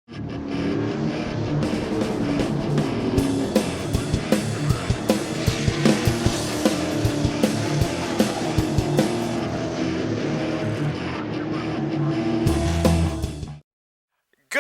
Good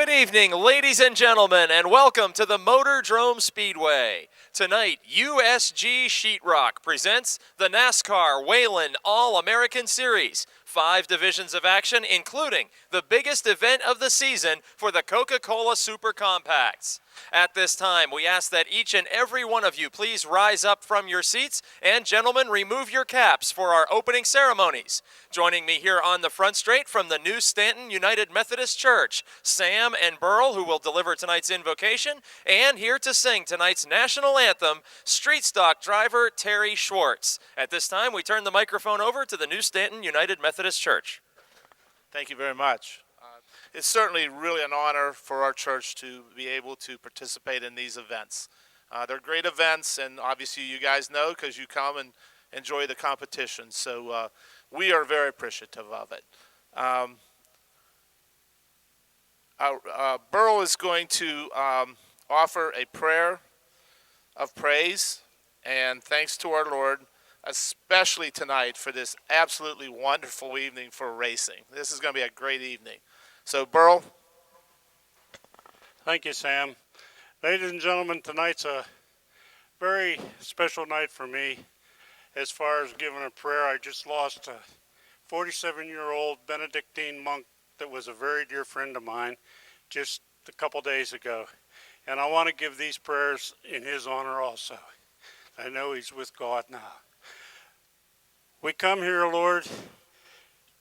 evening, ladies and gentlemen, and welcome to the Motordrome Speedway. Tonight, USG Sheetrock presents the NASCAR Whelen All-American Series. 5 divisions of action, including the biggest event of the season for the Coca-Cola Super Compacts. At this time, we ask that each and every one of you please rise up from your seats, and gentlemen, remove your caps for our opening ceremonies. Joining me here on the front straight from the New Stanton United Methodist Church, Sam and Burl, who will deliver tonight's invocation, and here to sing tonight's national anthem, street stock driver Terry Schwartz. At this time, we turn the microphone over to the New Stanton United Methodist Church. Thank you very much. It's certainly really an honor for our church to be able to participate in these events. They're great events, and obviously you guys know because you come and enjoy the competition. So we are very appreciative of it. Burl is going to offer a prayer of praise and thanks to our Lord, especially tonight for this absolutely wonderful evening for racing. This is going to be a great evening. So, Burl. Thank you, Sam. Ladies and gentlemen, tonight's a very special night for me. As far as giving a prayer, I just lost a 47-year-old Benedictine monk that was a very dear friend of mine just a couple days ago. And I want to give these prayers in his honor also. I know he's with God now. We come here, Lord,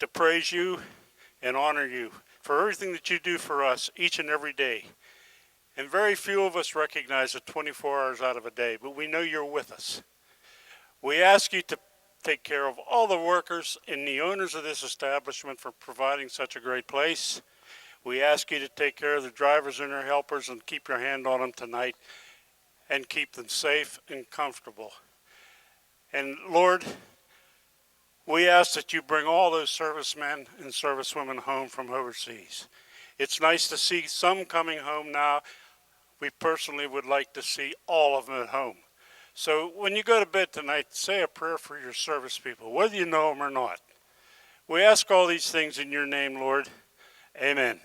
to praise you and honor you for everything that you do for us each and every day. And very few of us recognize it 24 hours out of a day, but we know you're with us. We ask you to take care of all the workers and the owners of this establishment for providing such a great place. We ask you to take care of the drivers and their helpers and keep your hand on them tonight and keep them safe and comfortable. And Lord, we ask that you bring all those servicemen and servicewomen home from overseas. It's nice to see some coming home now. We personally would like to see all of them at home. So when you go to bed tonight, say a prayer for your service people, whether you know them or not. We ask all these things in your name, Lord. Amen.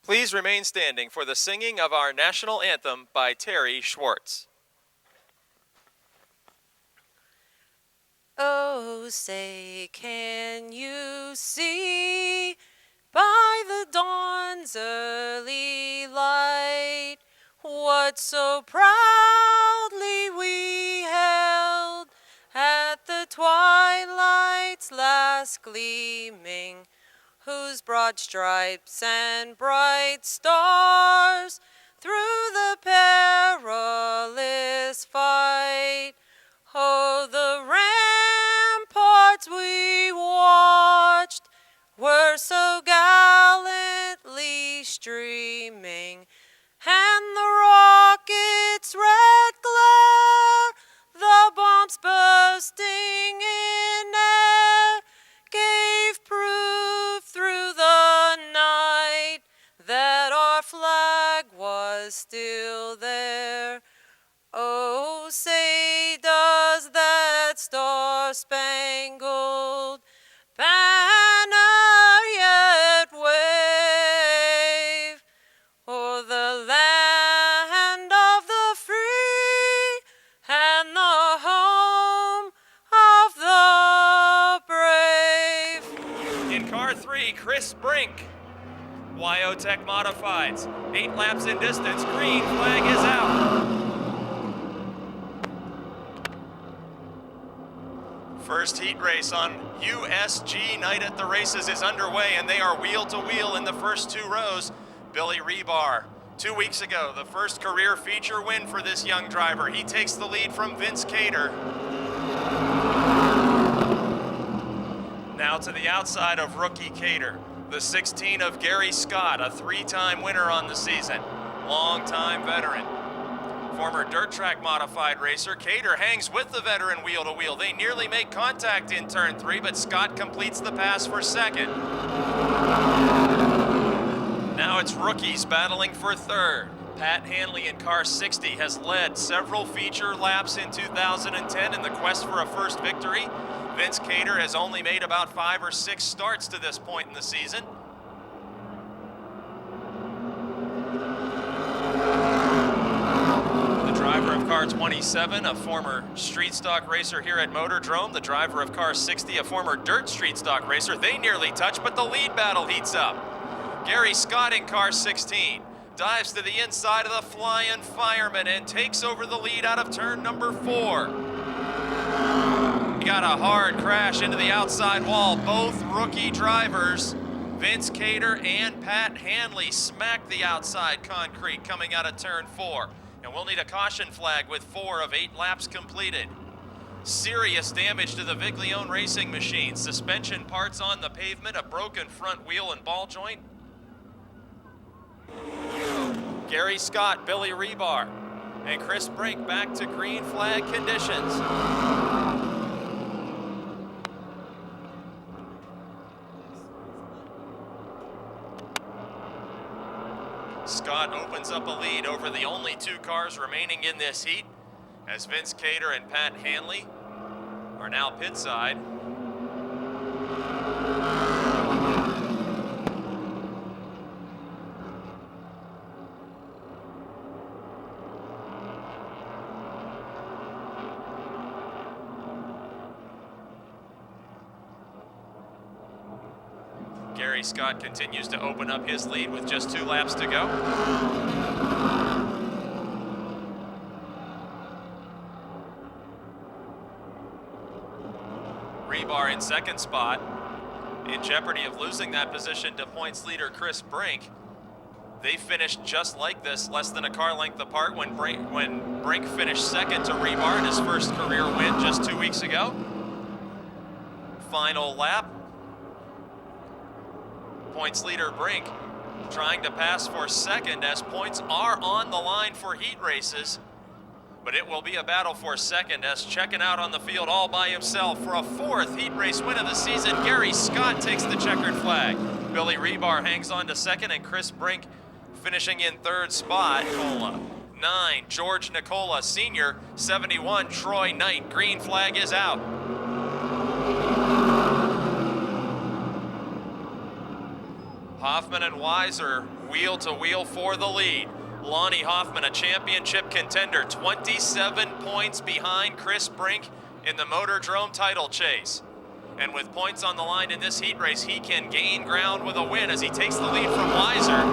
Please remain standing for the singing of our national anthem by Terry Schwartz. Oh, say, can you see by the dawn's early light what so proudly we held at the twilight's last gleaming, whose broad stripes and bright stars through the perilous fight, oh, the ramparts we watched were so gallantly streaming, and the rocket's red glare, the bombs bursting in air, gave proof through the night that our flag was still there. Oh, say does that star-spangled banner yet wave o'er the land of the free and the home of the brave? In car 3, Chris Brink. Wyotech Modifieds. 8 laps in distance. Green flag is out. First heat race on USG Night at the Races is underway, and they are wheel to wheel in the first 2 rows. Billy Rebar. 2 weeks ago, the first career feature win for this young driver. He takes the lead from Vince Cater. Now to the outside of rookie Cater. The 16 of Gary Scott, a 3-time winner on the season. Long-time veteran. Former dirt track modified racer, Cater hangs with the veteran wheel to wheel. They nearly make contact in turn 3, but Scott completes the pass for second. Now it's rookies battling for third. Pat Hanley in car 60 has led several feature laps in 2010 in the quest for a first victory. Vince Cater has only made about 5 or 6 starts to this point in the season. The driver of car 27, a former street stock racer here at Motordrome. The driver of car 60, a former dirt street stock racer. They nearly touch, but the lead battle heats up. Gary Scott in car 16 dives to the inside of the flying fireman and takes over the lead out of turn number 4. He got a hard crash into the outside wall. Both rookie drivers, Vince Cater and Pat Hanley, smacked the outside concrete coming out of turn 4. And we'll need a caution flag with 4 of 8 laps completed. Serious damage to the Viglione racing machine. Suspension parts on the pavement, a broken front wheel and ball joint. Gary Scott, Billy Rebar, and Chris Brink back to green flag conditions. Scott opens up a lead over the only 2 cars remaining in this heat, as Vince Cater and Pat Hanley are now pit side. Gary Scott continues to open up his lead with just 2 laps to go. Rebar in second spot, in jeopardy of losing that position to points leader Chris Brink. They finished just like this, less than a car length apart when Brink finished second to Rebar in his first career win just 2 weeks ago. Final lap. Points leader Brink trying to pass for second as points are on the line for heat races. But it will be a battle for second as checking out on the field all by himself for a 4th heat race win of the season. Gary Scott takes the checkered flag. Billy Rebar hangs on to second and Chris Brink finishing in 3rd spot. 9, George Nicola Sr. 71, Troy Knight. Green flag is out. Hoffman and Weiser wheel to wheel for the lead. Lonnie Hoffman, a championship contender, 27 points behind Chris Brink in the Motordrome title chase. And with points on the line in this heat race, he can gain ground with a win as he takes the lead from Weiser.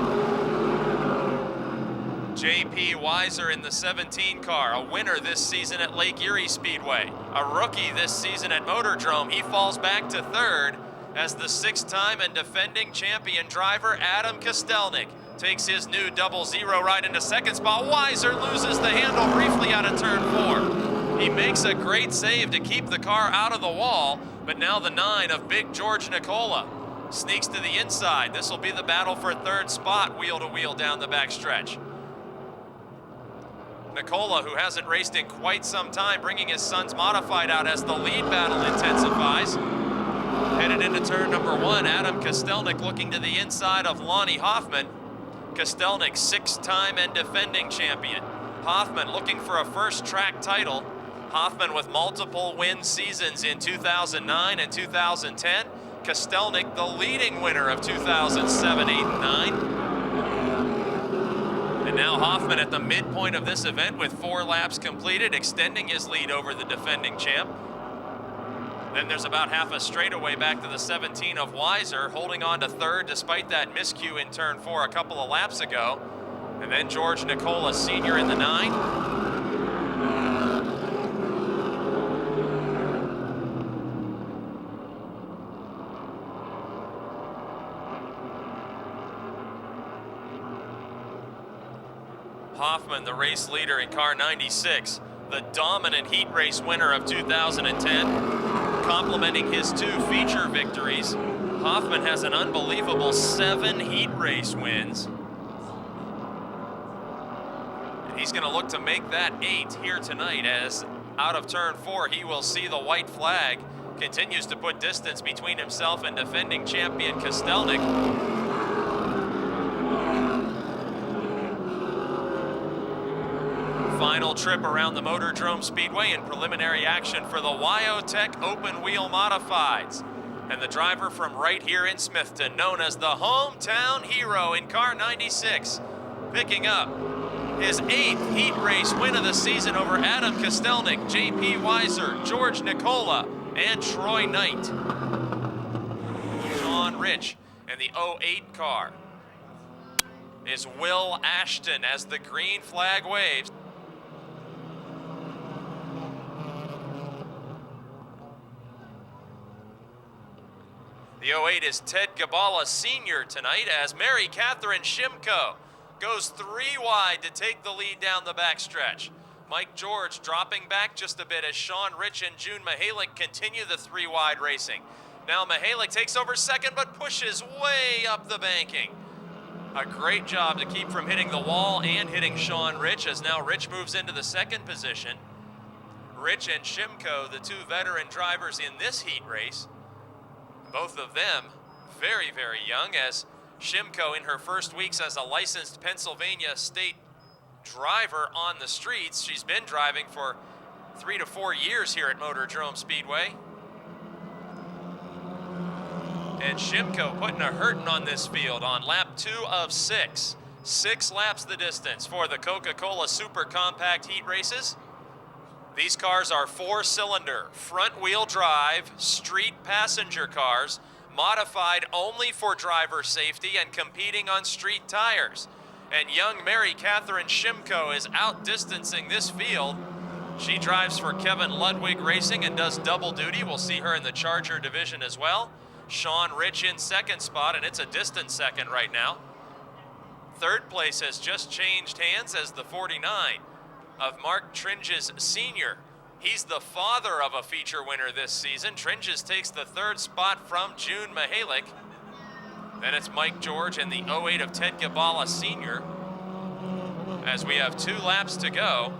J.P. Weiser in the 17 car, a winner this season at Lake Erie Speedway. A rookie this season at Motordrome. He falls back to 3rd as the 6-time and defending champion driver Adam Kostelnik takes his new 0-0 ride into 2nd spot. Weiser loses the handle briefly out of turn 4. He makes a great save to keep the car out of the wall, but now the 9 of Big George Nicola sneaks to the inside. This will be the battle for 3rd spot, wheel to wheel down the backstretch. Nicola, who hasn't raced in quite some time, bringing his son's modified out as the lead battle intensifies. Headed into turn number 1, Adam Kostelnik looking to the inside of Lonnie Hoffman. Kostelnik, 6-time and defending champion. Hoffman looking for a first track title. Hoffman with multiple win seasons in 2009 and 2010. Kostelnik, the leading winner of 2007, 8, and 9. And now Hoffman at the midpoint of this event with 4 laps completed, extending his lead over the defending champ. Then there's about half a straightaway back to the 17 of Weiser, holding on to 3rd despite that miscue in turn 4 a couple of laps ago. And then George Nicola Sr. in the 9. Hoffman, the race leader in car 96, the dominant heat race winner of 2010. Complementing his 2 feature victories, Hoffman has an unbelievable 7 heat race wins. He's going to look to make that 8 here tonight, as out of turn 4 he will see the white flag. Continues to put distance between himself and defending champion Kostelnik. Final trip around the Motordrome Speedway in preliminary action for the Wyotech Open Wheel Modifieds. And the driver from right here in Smithton, known as the hometown hero in car 96, picking up his 8th heat race win of the season over Adam Kostelnik, JP Weiser, George Nicola, and Troy Knight. Sean Rich and the 08 car is Will Ashton as the green flag waves. The 08 is Ted Gabala Sr. tonight, as Mary Catherine Shimko goes 3 wide to take the lead down the backstretch. Mike George dropping back just a bit as Sean Rich and June Mihalik continue the 3 wide racing. Now Mihalik takes over second but pushes way up the banking. A great job to keep from hitting the wall and hitting Sean Rich, as now Rich moves into the 2nd position. Rich and Shimko, the 2 veteran drivers in this heat race, both of them very, very young, as Shimko in her first weeks as a licensed Pennsylvania state driver on the streets. She's been driving for 3 to 4 years here at Motordrome Speedway. And Shimko putting a hurting on this field on lap 2 of 6. 6 laps the distance for the Coca-Cola Super Compact Heat Races. These cars are 4-cylinder, front-wheel drive, street passenger cars, modified only for driver safety and competing on street tires. And young Mary Catherine Shimko is outdistancing this field. She drives for Kevin Ludwig Racing and does double duty. We'll see her in the Charger division as well. Sean Rich in 2nd spot, and it's a distant 2nd right now. 3rd place has just changed hands as the 49 of Mark Tringes Sr. He's the father of a feature winner this season. Tringes takes the 3rd spot from June Mihalik. Then it's Mike George and the 08 of Ted Gabala Sr. as we have 2 laps to go.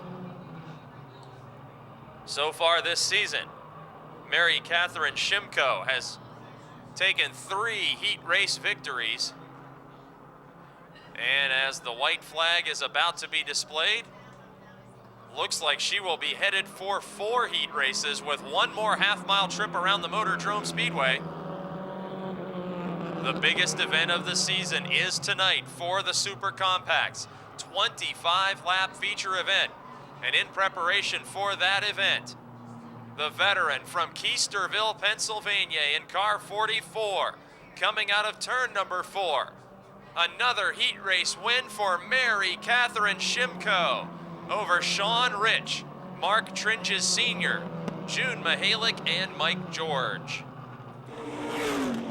So far this season, Mary Catherine Shimko has taken 3 heat race victories. And as the white flag is about to be displayed, looks like she will be headed for 4 heat races with 1 more half-mile trip around the Motordrome Speedway. The biggest event of the season is tonight for the Super Compacts. 25-lap feature event. And in preparation for that event, the veteran from Keisterville, Pennsylvania in car 44, coming out of turn number 4. Another heat race win for Mary Catherine Shimko over Sean Rich, Mark Tringes Sr., June Mihalik, and Mike George.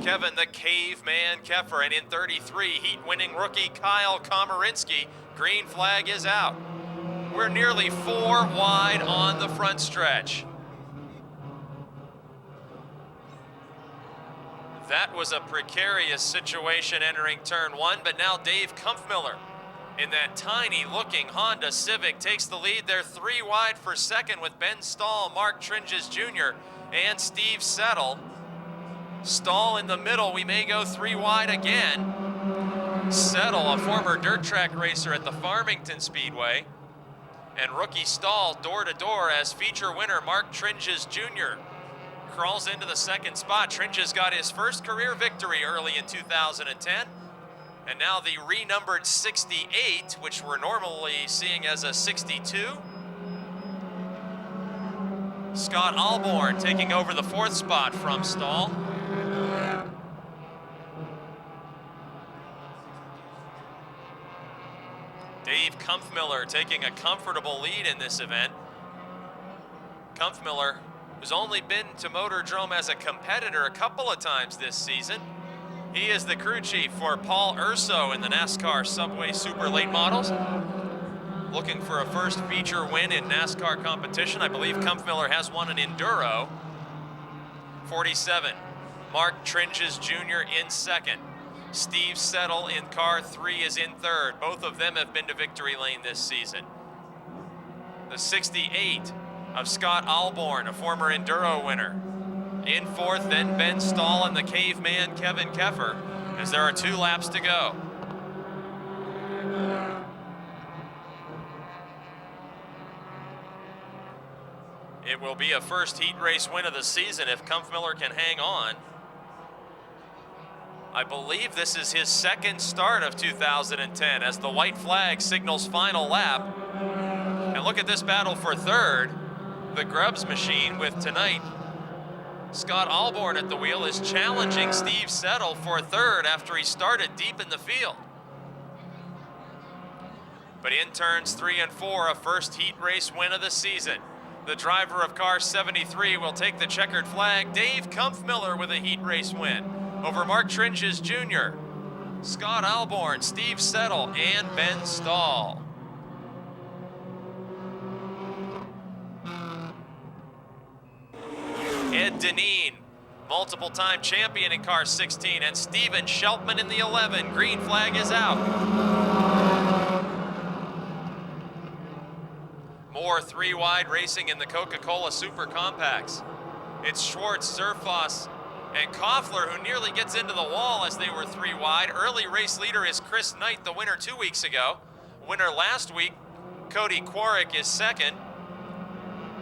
Kevin the Caveman Keffer, and in 33, heat-winning rookie Kyle Komorinsky. Green flag is out. We're nearly 4 wide on the front stretch. That was a precarious situation entering turn 1, but now Dave Kumpfmiller in that tiny-looking Honda Civic takes the lead. They're 3 wide for 2nd with Ben Stahl, Mark Tringes Jr., and Steve Settle. Stahl in the middle. We may go 3 wide again. Settle, a former dirt track racer at the Farmington Speedway. And rookie Stahl door-to-door as feature winner Mark Tringes Jr. crawls into the 2nd spot. Tringes got his first career victory early in 2010. And now the renumbered 68, which we're normally seeing as a 62. Scott Alborn taking over the 4th spot from Stahl. Dave Kumpfmiller taking a comfortable lead in this event. Kumpfmiller, who's only been to Motordrome as a competitor a couple of times this season. He is the crew chief for Paul Urso in the NASCAR Subway Super Late Models. Looking for a first feature win in NASCAR competition. I believe Kumpfmiller has won an Enduro. 47, Mark Tringes Jr. in 2nd. Steve Settle in car 3 is in 3rd. Both of them have been to victory lane this season. the 68 of Scott Alborn, a former Enduro winner. In fourth, then Ben Stahl and the caveman Kevin Keffer, as there are 2 laps to go. It will be a first heat race win of the season if Kampfmiller can hang on. I believe this is his second start of 2010 as the white flag signals final lap. And look at this battle for third. The Grubbs machine with tonight Scott Alborn at the wheel is challenging Steve Settle for third after he started deep in the field. But in turns 3 and 4, a first heat race win of the season. The driver of car 73 will take the checkered flag. Dave Kampfmiller with a heat race win over Mark Tringes Jr., Scott Alborn, Steve Settle, and Ben Stahl. Ed Deneen, multiple-time champion in car 16, and Steven Scheltman in the 11. Green flag is out. More 3-wide racing in the Coca-Cola Super Compacts. It's Schwartz, Zerfoss, and Koffler, who nearly gets into the wall as they were 3-wide. Early race leader is Chris Knight, the winner 2 weeks ago. Winner last week, Cody Quarrick, is second.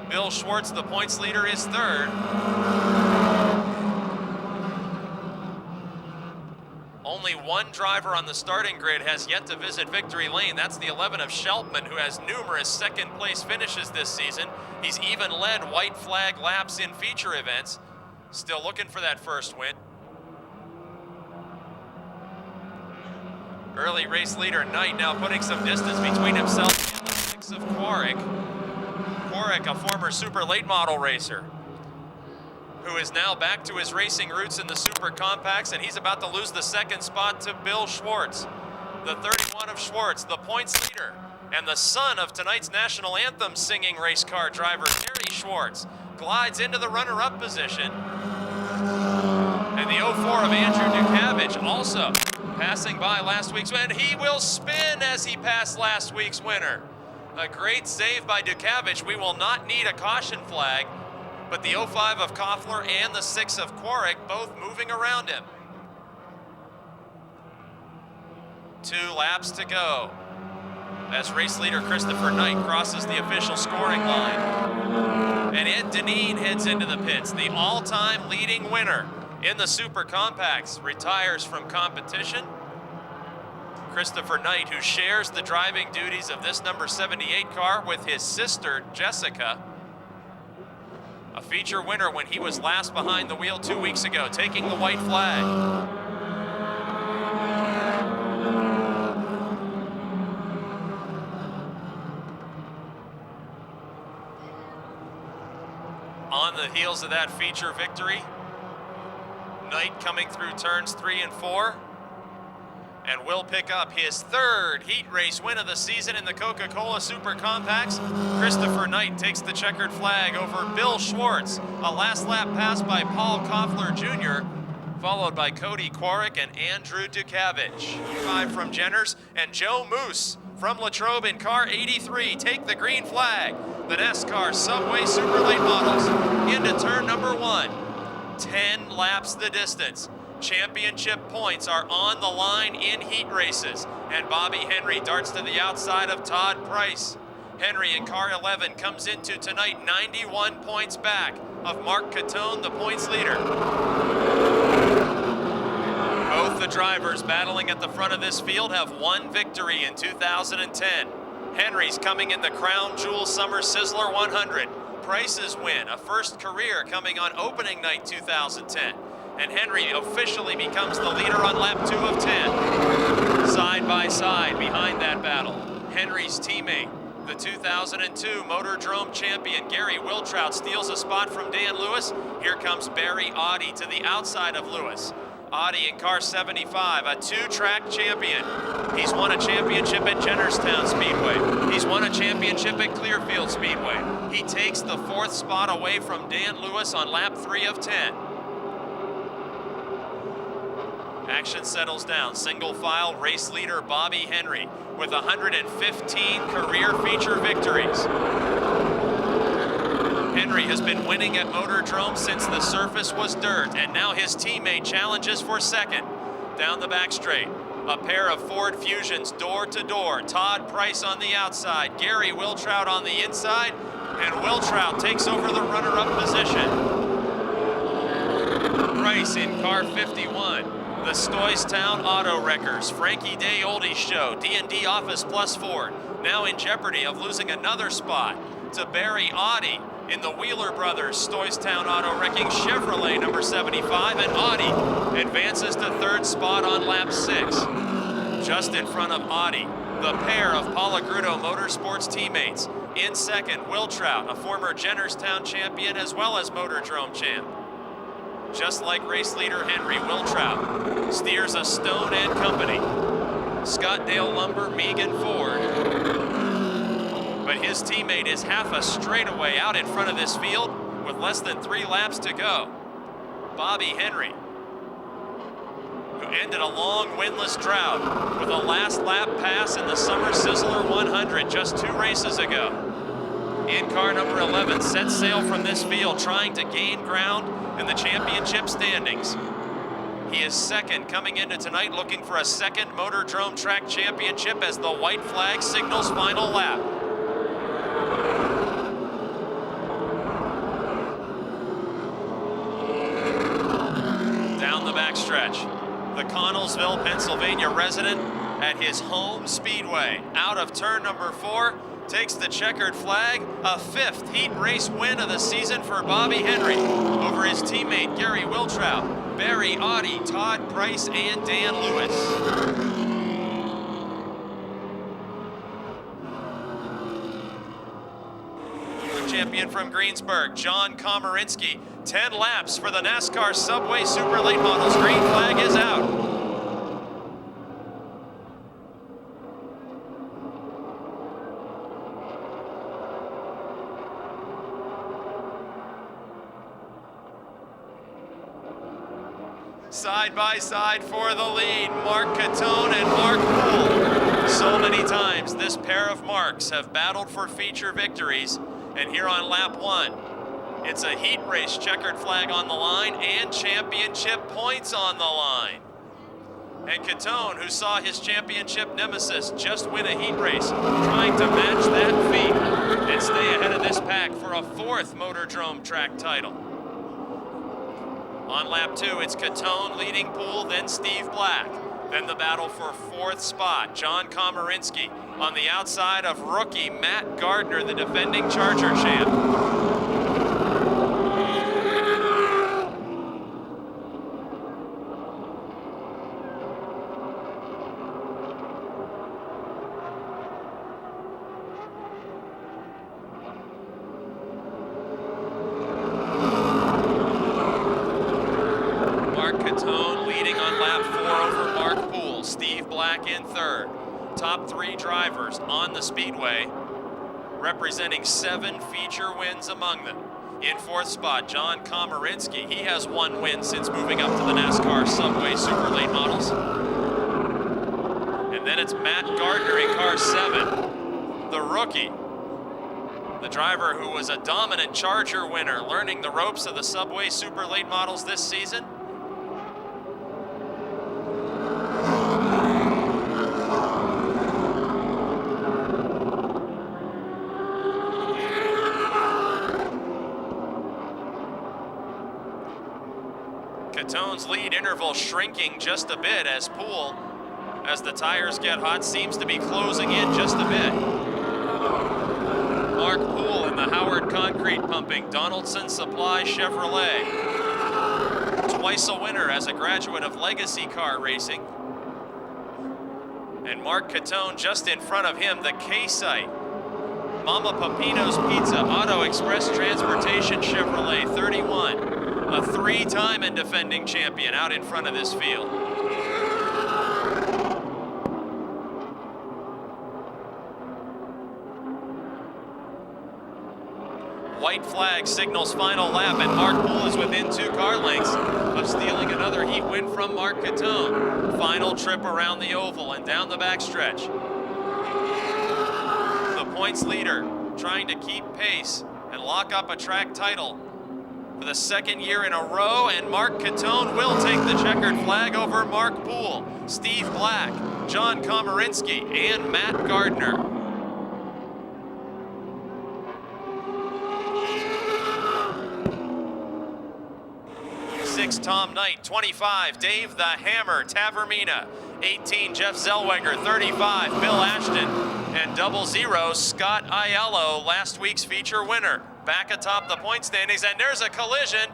Bill Schwartz, the points leader, is third. Only one driver on the starting grid has yet to visit victory lane. That's the 11 of Scheltman, who has numerous second-place finishes this season. He's even led white flag laps in feature events. Still looking for that first win. Early race leader Knight now putting some distance between himself and the 6 of Quarrick. Quarrick, a former super late model racer, who is now back to his racing roots in the Super Compacts, and he's about to lose the second spot to Bill Schwartz. The 31 of Schwartz, the points leader, and the son of tonight's national anthem singing race car driver, Gary Schwartz, glides into the runner-up position. And the 04 of Andrew Dukavich also passing by last week's win. He will spin as he passed last week's winner. A great save by Dukavich. We will not need a caution flag, but the 05 of Koffler and the 6 of Quarrick both moving around him. 2 laps to go as race leader Christopher Knight crosses the official scoring line. And Ed Deneen heads into the pits. The all-time leading winner in the Super Compacts retires from competition. Christopher Knight, who shares the driving duties of this number 78 car with his sister, Jessica. A feature winner when he was last behind the wheel 2 weeks ago, taking the white flag. On the heels of that feature victory, Knight coming through turns 3 and 4, and will pick up his third heat race win of the season in the Coca-Cola Super Compacts. Christopher Knight takes the checkered flag over Bill Schwartz. A last lap pass by Paul Koffler Jr., followed by Cody Quarrick and Andrew Dukavich. 5 from Jenners, and Joe Moose from Latrobe in car 83 take the green flag. The NASCAR Subway Super Late Models into turn number 1. 10 laps the distance. Championship points are on the line in heat races, and Bobby Henry darts to the outside of Todd Price. Henry in car 11 comes into tonight 91 points back of Mark Catone, the points leader. Both the drivers battling at the front of this field have one victory in 2010. Henry's coming in the Crown Jewel Summer Sizzler 100. Price's win, a first career coming on opening night 2010. And Henry officially becomes the leader on lap 2 of 10. Side by side behind that battle, Henry's teammate, the 2002 Motordrome champion Gary Wiltrout, steals a spot from Dan Lewis. Here comes Barry Audi to the outside of Lewis. Audi in car 75, a 2-track champion. He's won a championship at Jennerstown Speedway. He's won a championship at Clearfield Speedway. He takes the 4th spot away from Dan Lewis on lap 3 of 10. Action settles down. Single file race leader Bobby Henry with 115 career feature victories. Henry has been winning at Motordrome since the surface was dirt, and now his teammate challenges for second. Down the back straight, a pair of Ford Fusions door to door. Todd Price on the outside, Gary Wiltrout on the inside, and Wiltrout takes over the runner-up position. Price in car 51. The Stoystown Auto Wreckers, Frankie Day Oldies Show, D&D Office Plus Ford, now in jeopardy of losing another spot to Barry Audi in the Wheeler Brothers Stoystown Auto Wrecking Chevrolet number 75, and Audi advances to third spot on lap 6. Just in front of Audi, the pair of Palagrudo Motorsports teammates. In second, Wiltrout, a former Jennerstown champion as well as Motordrome champ. Just like race leader Henry, Wiltrout steers a Stone and Company, Scottdale Lumber Megan Ford. But his teammate is half a straightaway out in front of this field with less than 3 laps to go. Bobby Henry, who ended a long winless drought with a last lap pass in the Summer Sizzler 100 just 2 races ago. In car number 11, sets sail from this field, trying to gain ground in the championship standings. He is second coming into tonight, looking for a second Motordrome Track Championship as the white flag signals final lap. Down the backstretch, the Connellsville, Pennsylvania resident at his home speedway. Out of turn number 4, takes the checkered flag, a 5th heat race win of the season for Bobby Henry over his teammate Gary Wiltrout, Barry Audi, Todd Price, and Dan Lewis. Champion from Greensburg, John Komorinsky, 10 laps for the NASCAR Subway Super Late Models. Green flag is out. Side by side for the lead, Mark Catone and Mark Poole. So many times this pair of Marks have battled for feature victories, and here on lap 1, it's a heat race, checkered flag on the line, and championship points on the line. And Catone, who saw his championship nemesis just win a heat race, trying to match that feat and stay ahead of this pack for a 4th Motordrome track title. On lap 2, it's Catone leading Poole, then Steve Black. Then the battle for 4th spot, John Komorinsky on the outside of rookie Matt Gardner, the defending Charger champ. In 3rd. Top 3 drivers on the speedway, representing 7 feature wins among them. In 4th spot, John Komorinsky. He has 1 win since moving up to the NASCAR Subway Super Late Models. And then it's Matt Gardner in car 7, the rookie. The driver who was a dominant Charger winner, learning the ropes of the Subway Super Late Models this season. Catone's lead interval shrinking just a bit as Poole, as the tires get hot, seems to be closing in just a bit. Mark Poole in the Howard Concrete Pumping Donaldson Supply Chevrolet. Twice a winner as a graduate of Legacy Car Racing. And Mark Catone just in front of him, the K-Site Mama Papino's Pizza Auto Express Transportation Chevrolet 31. A 3-time and defending champion out in front of this field. white flag signals final lap, and Mark Poole is within 2 car lengths of stealing another heat win from Mark Catone. Final trip around the oval and down the backstretch. The points leader trying to keep pace and lock up a track title for the 2nd year in a row, and Mark Catone will take the checkered flag over Mark Poole, Steve Black, John Komorinsky, and Matt Gardner. 6, Tom Knight. 25, Dave the Hammer Tavermina. 18, Jeff Zellweger. 35, Bill Ashton. And 00, Scott Aiello, last week's feature winner. Back atop the point standings, and there's a collision.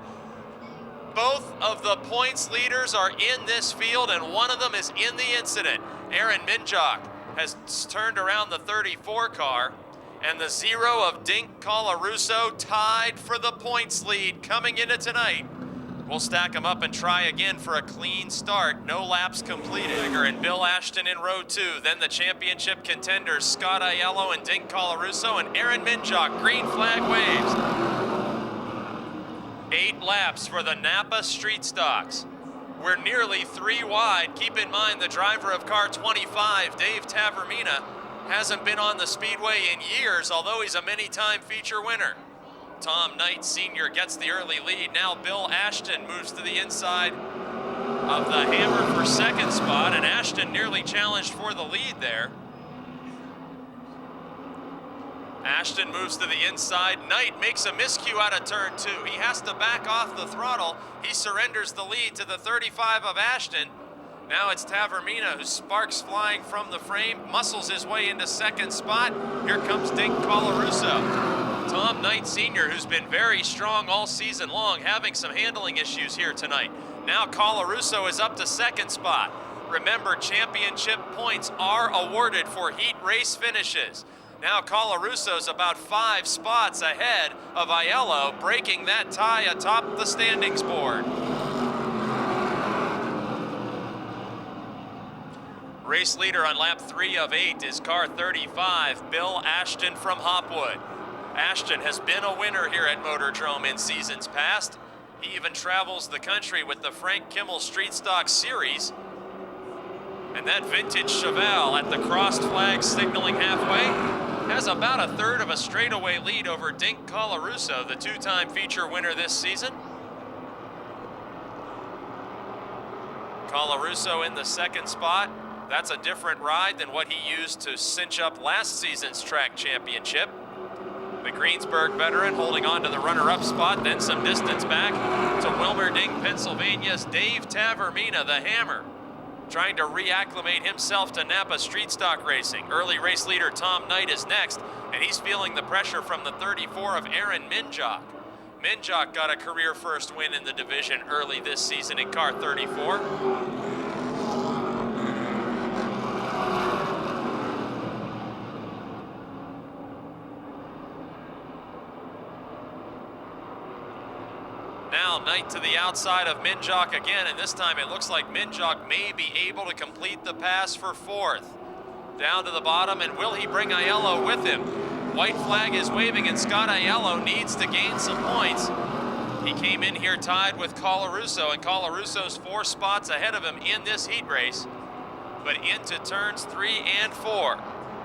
Both of the points leaders are in this field, and one of them is in the incident. Aaron Minjok has turned around the 34 car, and the 0 of Dink Colarusso tied for the points lead coming into tonight. We'll stack them up and try again for a clean start. No laps completed. And Bill Ashton in row 2. Then the championship contenders, Scott Aiello and Dink Colarusso, and Aaron Minjok. Green flag waves. 8 laps for the Napa Street Stocks. We're nearly 3 wide. Keep in mind the driver of car 25, Dave Tavermina, hasn't been on the speedway in years, although he's a many-time feature winner. Tom Knight Sr. gets the early lead. Now Bill Ashton moves to the inside of the Hammer for 2nd spot, and Ashton nearly challenged for the lead there. Ashton moves to the inside. Knight makes a miscue out of turn 2. He has to back off the throttle. He surrenders the lead to the 35 of Ashton. Now it's Tavermina, who sparks flying from the frame, muscles his way into 2nd spot. Here comes Dink Colarusso. Tom Knight Sr., who's been very strong all season long, having some handling issues here tonight. Now Colarusso is up to 2nd spot. Remember, championship points are awarded for heat race finishes. Now Colarusso's about 5 spots ahead of Aiello, breaking that tie atop the standings board. Race leader on lap 3 of 8 is car 35, Bill Ashton from Hopwood. Ashton has been a winner here at Motordrome in seasons past. He even travels the country with the Frank Kimmel Street Stock Series. And that vintage Chevelle at the crossed flag signaling halfway has about a 1/3 of a straightaway lead over Dink Colarusso, the 2-time feature winner this season. Colarusso in the 2nd spot. That's a different ride than what he used to cinch up last season's track championship. The Greensburg veteran holding on to the runner-up spot, then some distance back to Wilmerding, Pennsylvania's Dave Tavermina, the Hammer, trying to reacclimate himself to Napa Street Stock racing. Early race leader Tom Knight is next, and he's feeling the pressure from the 34 of Aaron Minjok. Minjok got a career first win in the division early this season in car 34. Now Knight to the outside of Minjok again, and this time it looks like Minjok may be able to complete the pass for 4th. Down to the bottom, and will he bring Aiello with him? White flag is waving, and Scott Aiello needs to gain some points. He came in here tied with Colarusso, and Colarusso's 4 spots ahead of him in this heat race. But into turns 3 and 4,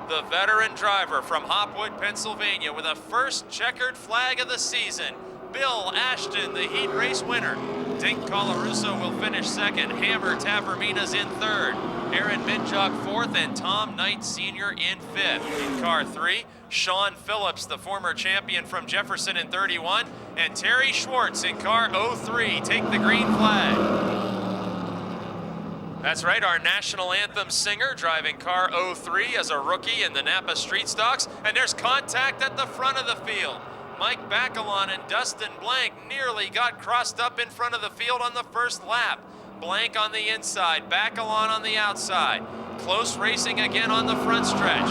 the veteran driver from Hopwood, Pennsylvania, with a first checkered flag of the season, Bill Ashton, the heat race winner. Dink Colarusso will finish 2nd. Hammer Tavermina's in 3rd. Aaron Minjok 4th, and Tom Knight Sr. in 5th. In car 3, Sean Phillips, the former champion from Jefferson in 31, and Terry Schwartz in car 03 take the green flag. That's right, our national anthem singer driving car 03 as a rookie in the Napa Street Stocks, and there's contact at the front of the field. Mike Bacalon and Dustin Blank nearly got crossed up in front of the field on the first lap. Blank on the inside, Bacalon on the outside. Close racing again on the front stretch.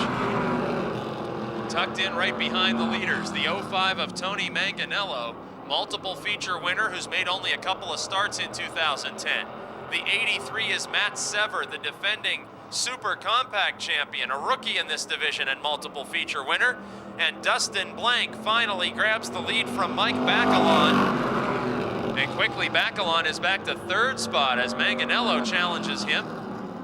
Tucked in right behind the leaders, the 05 of Tony Manganello, multiple feature winner who's made only a couple of starts in 2010. The 83 is Matt Sever, the defending Super Compact champion, a rookie in this division and multiple feature winner. and Dustin Blank finally grabs the lead from Mike Bacalon. And quickly Bacalon is back to third spot as Manganello challenges him.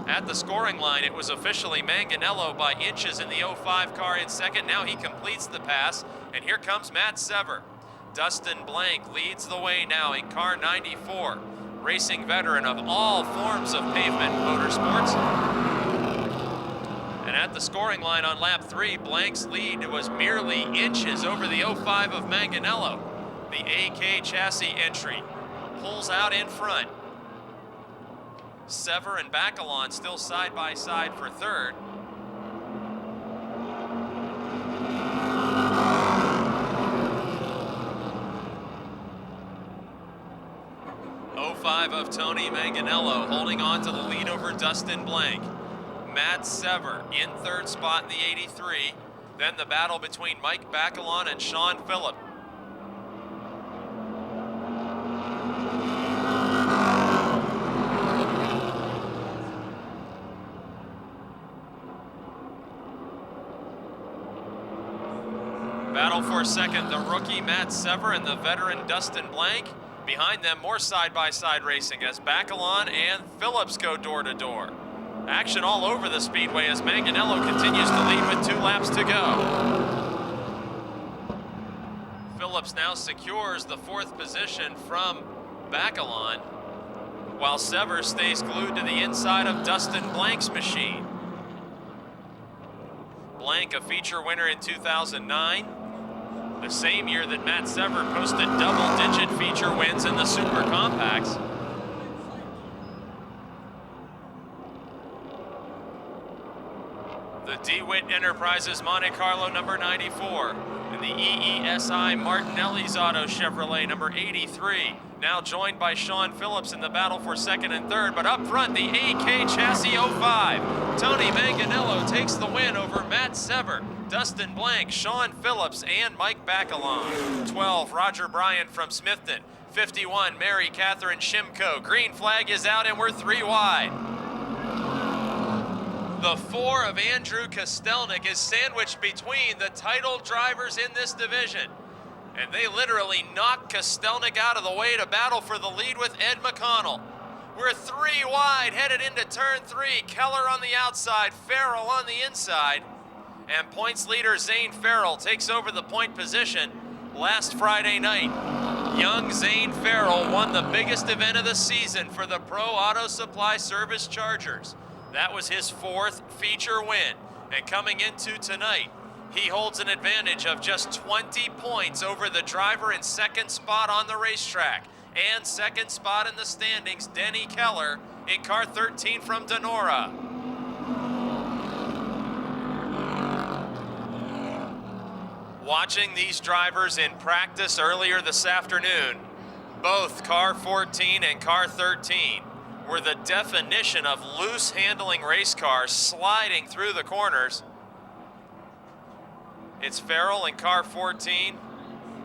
At the scoring line, it was officially Manganello by inches in the 05 car in second. Now he completes the pass, and here comes Matt Sever. Dustin Blank leads the way now in car 94, racing veteran of all forms of pavement motorsports. And at the scoring line on lap 3, Blank's lead was merely inches over the 05 of Manganello. The AK chassis entry pulls out in front. Sever and Bacalon still side by side for third. '05 of Tony Manganello holding on to the lead over Dustin Blank. Matt Sever in third spot in the 83. Then the battle between Mike Bacalon and Sean Phillip. Battle for second, the rookie Matt Sever and the veteran Dustin Blank. Behind them, more side-by-side racing as Bacalon and Phillips go door-to-door. Action all over the speedway as Manganello continues to lead with 2 laps to go. Phillips now secures the 4th position from Bacalon, while Sever stays glued to the inside of Dustin Blank's machine. Blank, a feature winner in 2009, the same year that Matt Sever posted double-digit feature wins in the Super Compacts. The DeWitt Enterprises Monte Carlo number 94, and the EESI Martinelli's Auto Chevrolet number 83. Now joined by Sean Phillips in the battle for second and third, but up front, the AK Chassis 05. Tony Manganello takes the win over Matt Sever, Dustin Blank, Sean Phillips, and Mike Bacalon. 12, Roger Bryan from Smithton. 51, Mary Catherine Shimko. Green flag is out and we're 3 wide. The 4 of Andrew Kostelnik is sandwiched between the title drivers in this division. And they literally knocked Kostelnik out of the way to battle for the lead with Ed McConnell. We're 3 wide, headed into turn 3. Keller on the outside, Farrell on the inside. And points leader Zane Farrell takes over the point position. Last Friday night, young Zane Farrell won the biggest event of the season for the Pro Auto Supply Service Chargers. That was his 4th feature win. And coming into tonight, he holds an advantage of just 20 points over the driver in second spot on the racetrack and second spot in the standings, Denny Keller in car 13 from Denora. Watching these drivers in practice earlier this afternoon, both car 14 and car 13 were the definition of loose handling race cars sliding through the corners. It's Farrell in car 14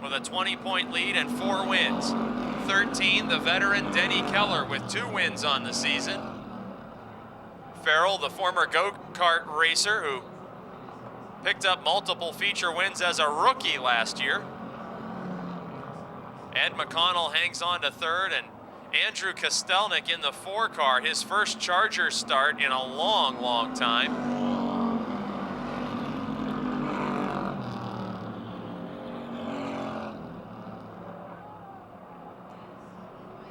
with a 20-point lead and 4 wins. 13, the veteran Denny Keller with 2 wins on the season. Farrell, the former go-kart racer who picked up multiple feature wins as a rookie last year. Ed McConnell hangs on to 3rd, and Andrew Kostelnik in the 4 car, his first Charger start in a long, long time.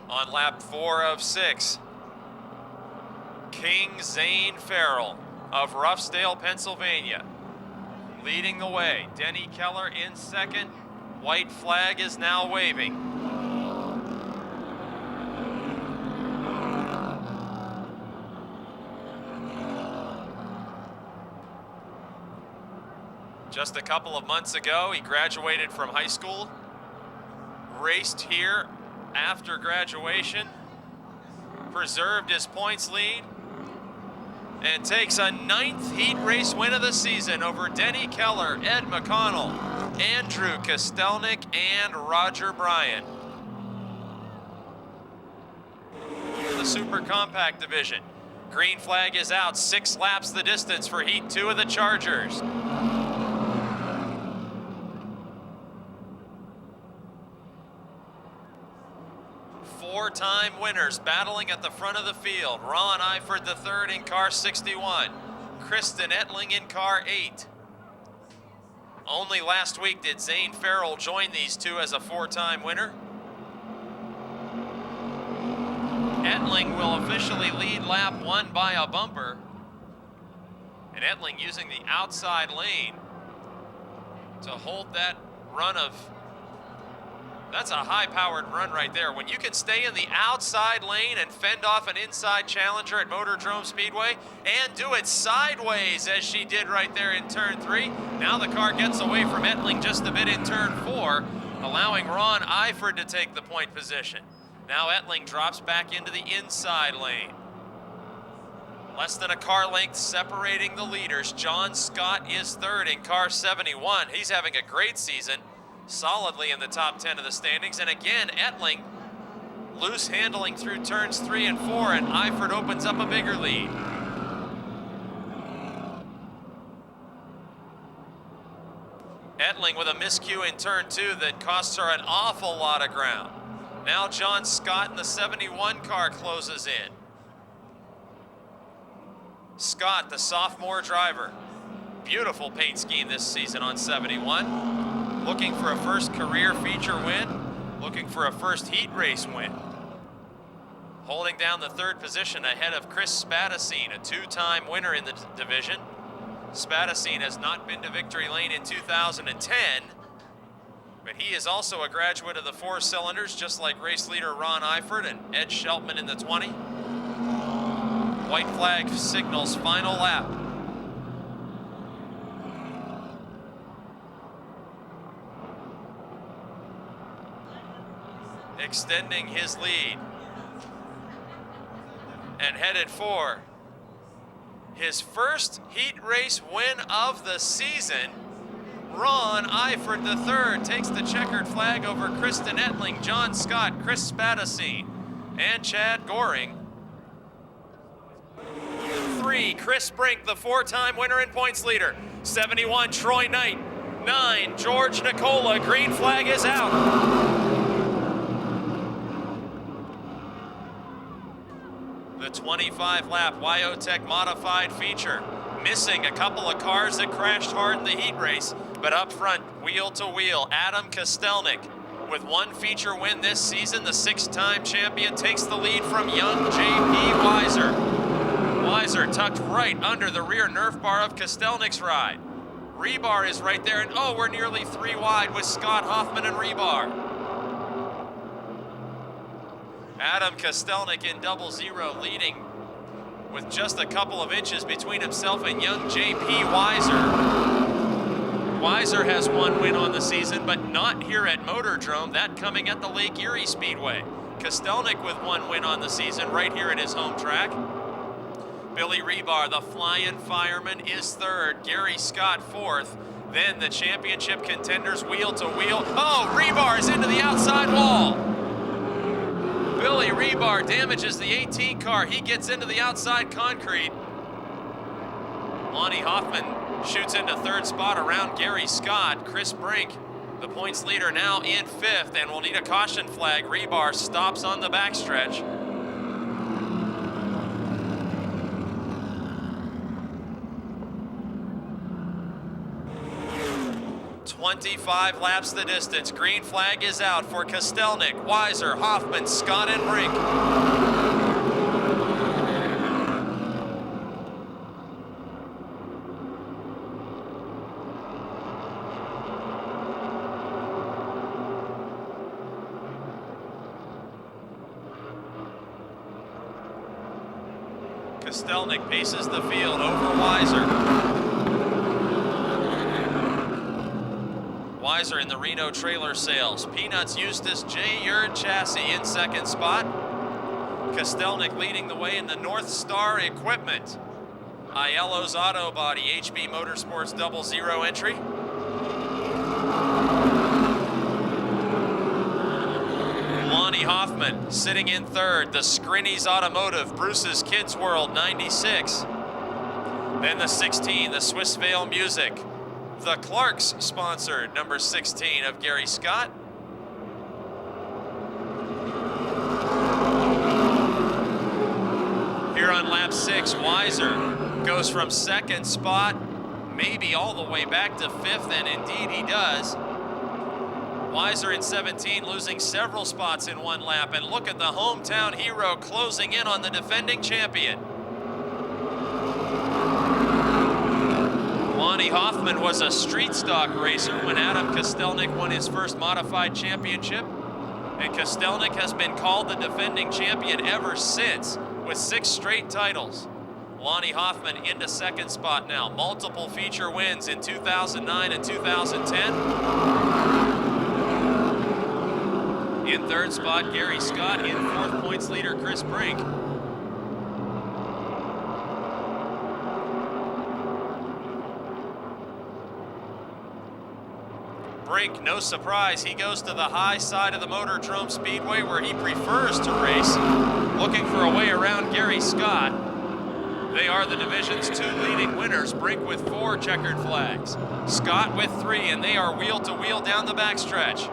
On lap 4 of 6, King Zane Farrell of Ruffsdale, Pennsylvania, leading the way. Denny Keller in second. White flag is now waving. Just a couple of months ago, he graduated from high school, raced here after graduation, preserved his points lead, and takes a 9th heat race win of the season over Denny Keller, Ed McConnell, Andrew Kostelnik, and Roger Bryan. The Super Compact division. Green flag is out, 6 laps the distance for heat 2 of the Chargers. four-time winners battling at the front of the field. Ron Eifert the third in car 61. Kristen Ettling in car 8. Only last week did Zane Farrell join these two as a four-time winner. Ettling will officially lead lap 1 by a bumper. And Ettling using the outside lane to hold that run of, that's a high-powered run right there. When you can stay in the outside lane and fend off an inside challenger at Motordrome Speedway and do it sideways as she did right there in turn 3. Now the car gets away from Ettling just a bit in turn 4, allowing Ron Eifert to take the point position. Now Ettling drops back into the inside lane. Less than a car length separating the leaders. John Scott is third in car 71. He's having a great season, solidly in the top 10 of the standings. And again, Ettling loose handling through turns 3 and 4, and Eifert opens up a bigger lead. Ettling with a miscue in turn 2 that costs her an awful lot of ground. Now John Scott in the 71 car closes in. Scott, the sophomore driver. Beautiful paint scheme this season on 71. Looking for a first career feature win. Looking for a first heat race win. Holding down the third position ahead of Chris Spadacine, a two-time winner in the division. Spadacine has not been to victory lane in 2010, but he is also a graduate of the four cylinders, just like race leader Ron Eifert and Ed Sheltman in the 20. White flag signals final lap. Extending his lead and headed for his first heat race win of the season. Ron Eifert III takes the checkered flag over Kristen Ettling, John Scott, Chris Spadacine, and Chad Goring. 3, Chris Brink, the four-time winner and points leader. 71, Troy Knight. 9, George Nicola. Green flag is out. The 25-lap Wyotech modified feature. Missing a couple of cars that crashed hard in the heat race, but up front, wheel to wheel, Adam Kostelnik. With one feature win this season, the 6-time champion takes the lead from young J.P. Weiser. Weiser tucked right under the rear Nerf bar of Kostelnik's ride. Rebar is right there, and oh, we're nearly 3 wide with Scott Hoffman and Rebar. Adam Kostelnik in 00 leading with just a couple of inches between himself and young J.P. Weiser. Weiser has one win on the season, but not here at Motordrome, that coming at the Lake Erie Speedway. Kostelnik with one win on the season right here at his home track. Billy Rebar, the flying fireman, is third. Gary Scott fourth. Then the championship contenders wheel to wheel. Oh, Rebar is into the outside wall. Billy Rebar damages the 18 car. He gets into the outside concrete. Lonnie Hoffman shoots into third spot around Gary Scott. Chris Brink, the points leader, now in 5th, and will need a caution flag. Rebar stops on the backstretch. 25 laps the distance. Green flag is out for Kostelnik, Weiser, Hoffman, Scott, and Brink. Kostelnik paces the field over Weiser. Weiser in the Reno trailer sales. Peanuts Eustace J. Yerd chassis in 2nd spot. Kostelnik leading the way in the North Star equipment. Aiello's Auto Body, HB Motorsports 00 entry. Lonnie Hoffman sitting in 3rd. The Scrinnies Automotive, Bruce's Kids World 96. Then the 16, the Swissvale Music. The Clarks sponsored number 16 of Gary Scott. on lap 6. Weiser goes from second spot, maybe all the way back to 5th, and indeed he does. Weiser in 17, losing several spots in one lap, and look at the hometown hero closing in on the defending champion. Lonnie Hoffman was a street stock racer when Adam Kostelnik won his first modified championship, and Kostelnik has been called the defending champion ever since, with 6 straight titles. Lonnie Hoffman into second spot now, multiple feature wins in 2009 and 2010. In third spot, Gary Scott. In fourth, points leader Chris Brink. Brink, no surprise, he goes to the high side of the Motordrome Speedway where he prefers to race, looking for a way around Gary Scott. They are the division's 2 leading winners, Brink with 4 checkered flags, Scott with 3, and they are wheel to wheel down the backstretch.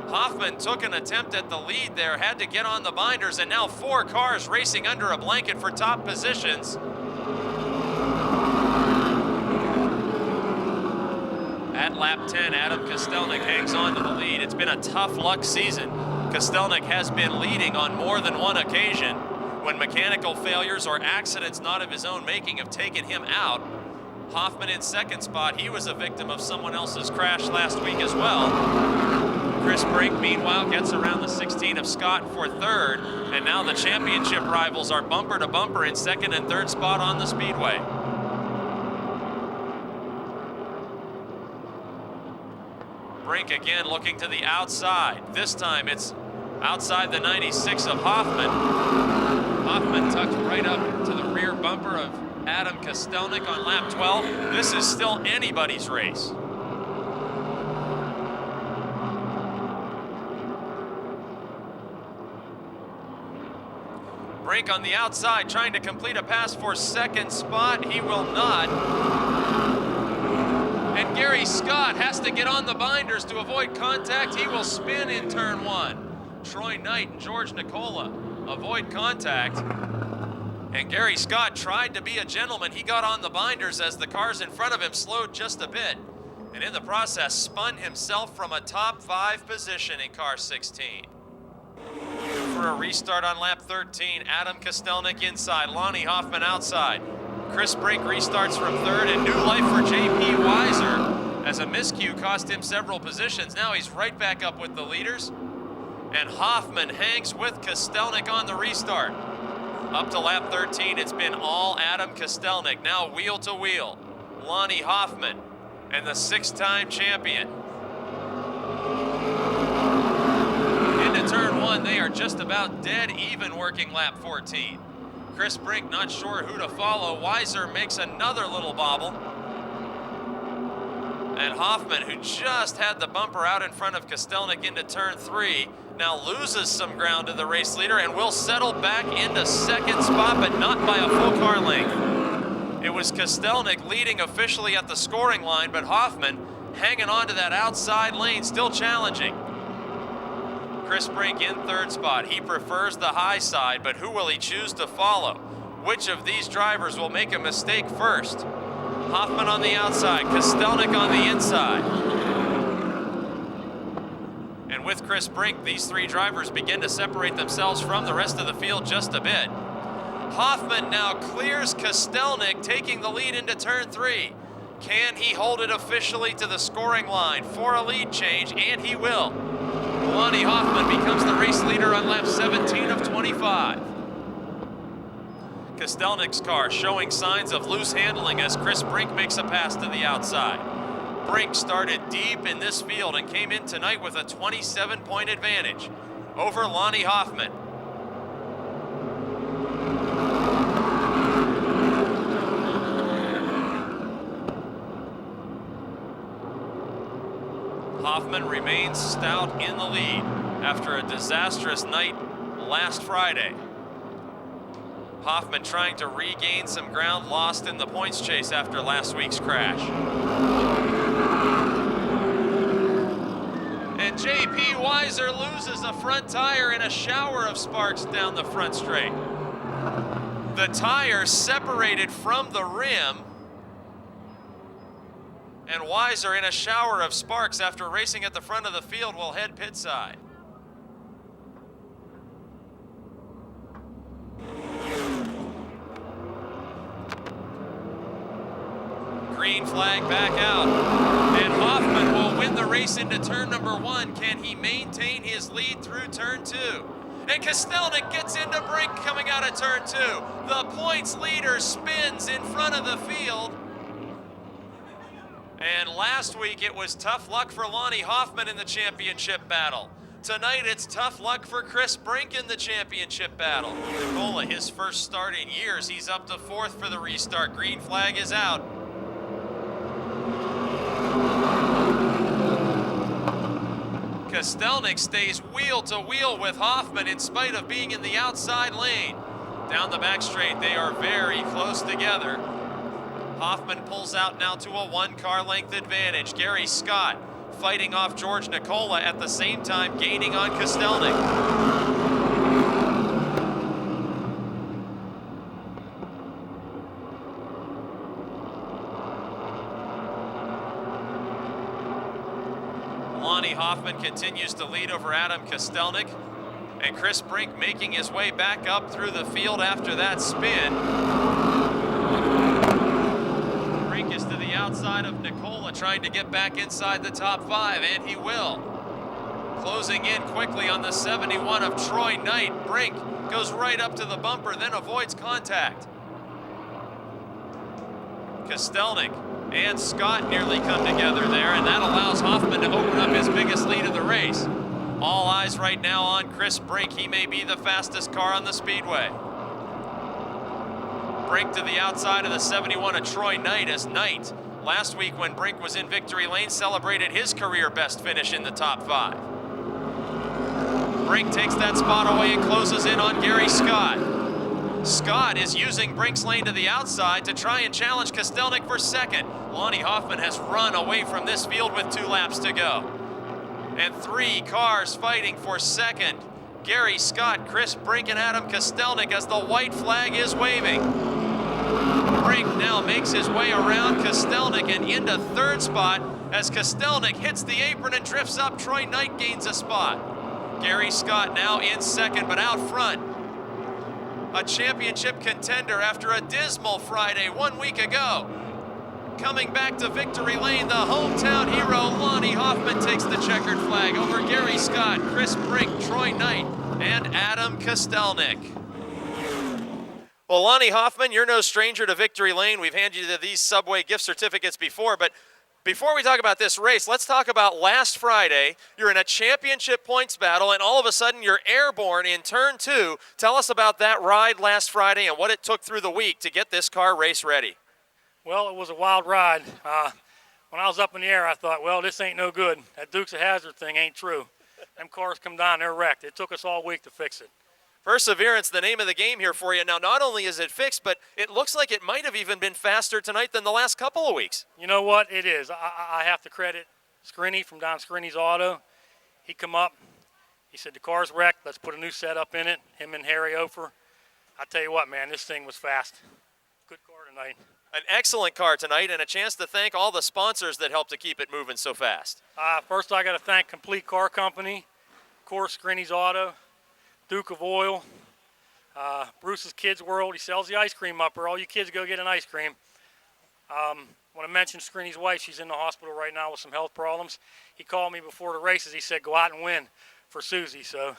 Hoffman took an attempt at the lead there, had to get on the binders, and now 4 cars racing under a blanket for top positions. At lap 10, Adam Kostelnik hangs on to the lead. It's been a tough luck season. Kostelnik has been leading on more than one occasion when mechanical failures or accidents not of his own making have taken him out. Hoffman in second spot. He was a victim of someone else's crash last week as well. Chris Brink, meanwhile, gets around the 16 of Scott for third, and now the championship rivals are bumper to bumper in second and third spot on the speedway. Brink again looking to the outside. This time it's outside the 96 of Hoffman. Hoffman tucked right up to the rear bumper of Adam Kostelnik on lap 12. This is still anybody's race. Brink on the outside trying to complete a pass for second spot. He will not. And Gary Scott has to get on the binders to avoid contact. He will spin in turn 1. Troy Knight and George Nicola avoid contact. And Gary Scott tried to be a gentleman. He got on the binders as the cars in front of him slowed just a bit. And in the process, spun himself from a top 5 position in car 16. For a restart on lap 13, Adam Kostelnik inside, Lonnie Hoffman outside. Chris Brink restarts from third, and new life for J.P. Weiser as a miscue cost him several positions. Now he's right back up with the leaders, and Hoffman hangs with Kostelnik on the restart. Up to lap 13, it's been all Adam Kostelnik, now wheel to wheel. Lonnie Hoffman and the 6-time champion. Into turn 1, they are just about dead even working lap 14. Chris Brink not sure who to follow. Weiser makes another little bobble. And Hoffman, who just had the bumper out in front of Kostelnik into turn 3, now loses some ground to the race leader and will settle back into second spot, but not by a full car length. It was Kostelnik leading officially at the scoring line, but Hoffman hanging on to that outside lane, still challenging. Chris Brink in third spot. He prefers the high side, but who will he choose to follow? Which of these drivers will make a mistake first? Hoffman on the outside, Kostelnik on the inside. And with Chris Brink, these 3 drivers begin to separate themselves from the rest of the field just a bit. Hoffman now clears Kostelnik, taking the lead into turn 3. Can he hold it officially to the scoring line for a lead change? And he will. Lonnie Hoffman becomes the race leader on lap 17 of 25. Kostelnik's car showing signs of loose handling as Chris Brink makes a pass to the outside. Brink started deep in this field and came in tonight with a 27-point advantage over Lonnie Hoffman. Hoffman remains stout in the lead after a disastrous night last Friday. Hoffman trying to regain some ground lost in the points chase after last week's crash. And J.P. Weiser loses a front tire in a shower of sparks down the front straight. The tire separated from the rim. And Weiser, in a shower of sparks after racing at the front of the field, will head pit side. Green flag back out. And Hoffman will win the race into turn number 1. Can he maintain his lead through turn 2? And Kostelnik gets into Brink coming out of turn 2. The points leader spins in front of the field. And last week it was tough luck for Lonnie Hoffman in the championship battle. Tonight it's tough luck for Chris Brink in the championship battle. Nicola, his first start in years, he's up to 4th for the restart. Green flag is out. Kostelnik stays wheel to wheel with Hoffman in spite of being in the outside lane. Down the back straight, they are very close together. Hoffman pulls out now to a 1-car length advantage. Gary Scott fighting off George Nicola at the same time gaining on Kostelnik. Lonnie Hoffman continues to lead over Adam Kostelnik, and Chris Brink making his way back up through the field after that spin. Brink is to the outside of Nicola, trying to get back inside the top 5, and he will. Closing in quickly on the 71 of Troy Knight. Brink goes right up to the bumper, then avoids contact. Kostelnik and Scott nearly come together there, and that allows Hoffman to open up his biggest lead of the race. All eyes right now on Chris Brink. He may be the fastest car on the speedway. Brink to the outside of the 71 of Troy Knight, as Knight, last week when Brink was in victory lane, celebrated his career best finish in the top 5. Brink takes that spot away and closes in on Gary Scott. Scott is using Brink's lane to the outside to try and challenge Kostelnik for 2nd. Lonnie Hoffman has run away from this field with 2 laps to go. And 3 cars fighting for 2nd. Gary Scott, Chris Brink, and Adam Kostelnik as the white flag is waving. Brink now makes his way around Kostelnik and into 3rd spot as Kostelnik hits the apron and drifts up. Troy Knight gains a spot. Gary Scott now in 2nd, but out front. A championship contender after a dismal Friday 1 week ago. Coming back to victory lane, the hometown hero Lonnie Hoffman takes the checkered flag over Gary Scott, Chris Brink, Troy Knight, and Adam Kostelnik. Well, Lonnie Hoffman, you're no stranger to victory lane. We've handed you these Subway gift certificates before, but before we talk about this race, let's talk about last Friday. You're in a championship points battle, and all of a sudden you're airborne in turn 2. Tell us about that ride last Friday and what it took through the week to get this car race ready. Well, it was a wild ride. When I was up in the air, I thought, well, this ain't no good. That Dukes of Hazzard thing ain't true. Them cars come down, they're wrecked. It took us all week to fix it. Perseverance, the name of the game here for you. Now, not only is it fixed, but it looks like it might have even been faster tonight than the last couple of weeks. You know what? It is. I have to credit Scrinny from Don Scrinny's Auto. He come up. He said, the car's wrecked. Let's put a new setup in it. Him and Harry Ofer. I tell you what, man, this thing was fast. Good car tonight. An excellent car tonight, and a chance to thank all the sponsors that helped to keep it moving so fast. First, I got to thank Complete Car Company, of course, Scrinny's Auto, Duke of Oil, Bruce's Kids World. He sells the ice cream up there. All you kids go get an ice cream. Want to mention Scrinny's wife. She's in the hospital right now with some health problems. He called me before the races. He said, go out and win for Susie. So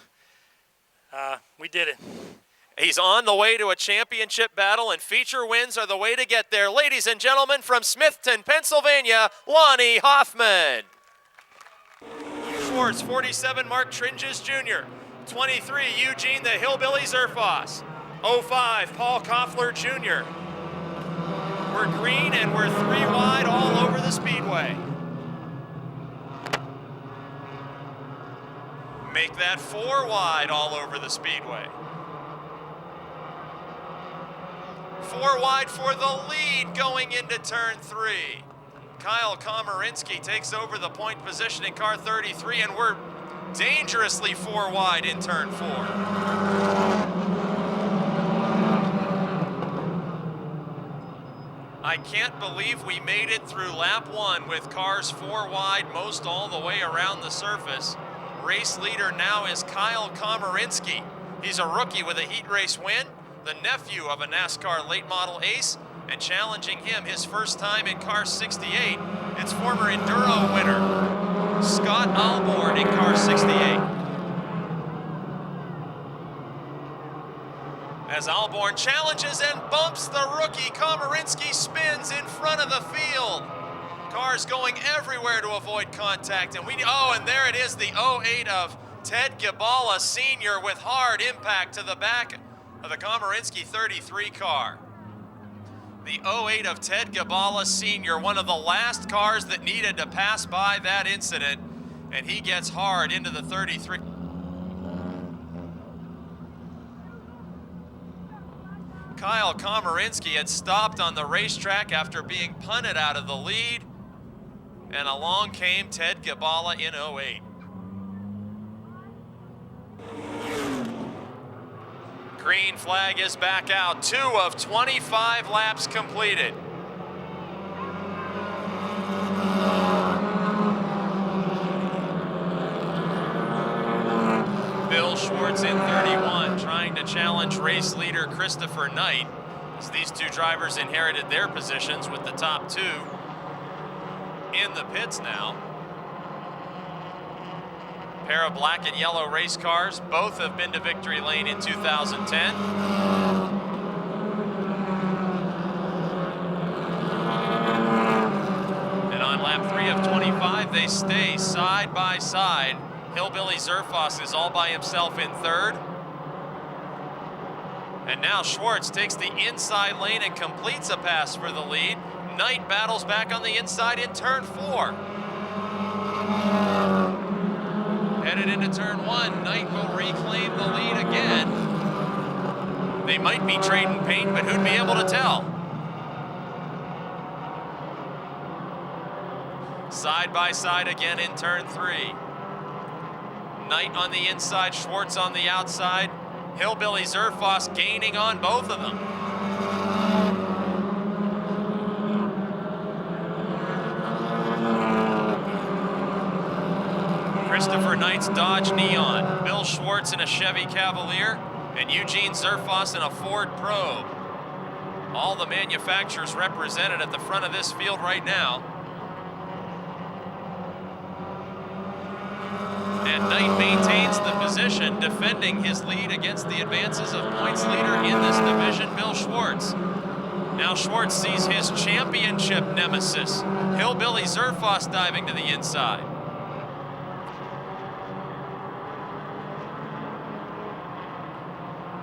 we did it. He's on the way to a championship battle, and feature wins are the way to get there. Ladies and gentlemen, from Smithton, Pennsylvania, Lonnie Hoffman. Schwartz, 47, Mark Tringes Jr. 23, Eugene the Hillbilly Zerfoss. 05, Paul Koffler Jr. We're green and we're 3 wide all over the speedway. Make that 4 wide all over the speedway. 4 wide for the lead going into turn 3. Kyle Komorinsky takes over the point position in car 33, and we're dangerously 4 wide in turn 4. I can't believe we made it through lap 1 with cars 4 wide, most all the way around the surface. Race leader now is Kyle Komorinsky. He's a rookie with a heat race win, the nephew of a NASCAR late model ace, and challenging him his first time in car 68, it's former Enduro winner, Scott Alborn in car 68. As Alborn challenges and bumps the rookie, Komorinsky spins in front of the field. Cars going everywhere to avoid contact, and and there it is, the 08 of Ted Gibala Sr. with hard impact to the back of the Komorinsky 33 car. The 08 of Ted Gibala Sr., one of the last cars that needed to pass by that incident, and he gets hard into the 33. Kyle Komorinsky had stopped on the racetrack after being punted out of the lead, and along came Ted Gibala in 08. Green flag is back out. 2 of 25 laps completed. Bill Schwartz in 31, trying to challenge race leader Christopher Knight, as these two drivers inherited their positions with the top 2 in the pits now. Pair of black and yellow race cars, both have been to victory lane in 2010. And on lap 3 of 25, they stay side by side. Hillbilly Zerfoss is all by himself in 3rd. And now Schwartz takes the inside lane and completes a pass for the lead. Knight battles back on the inside in turn 4. Headed into turn 1, Knight will reclaim the lead again. They might be trading paint, but who'd be able to tell? Side by side again in turn 3. Knight on the inside, Schwartz on the outside. Hillbilly Zerfoss gaining on both of them. Christopher Knight's Dodge Neon, Bill Schwartz in a Chevy Cavalier, and Eugene Zerfoss in a Ford Probe. All the manufacturers represented at the front of this field right now. And Knight maintains the position, defending his lead against the advances of points leader in this division, Bill Schwartz. Now Schwartz sees his championship nemesis, Hillbilly Zerfoss, diving to the inside.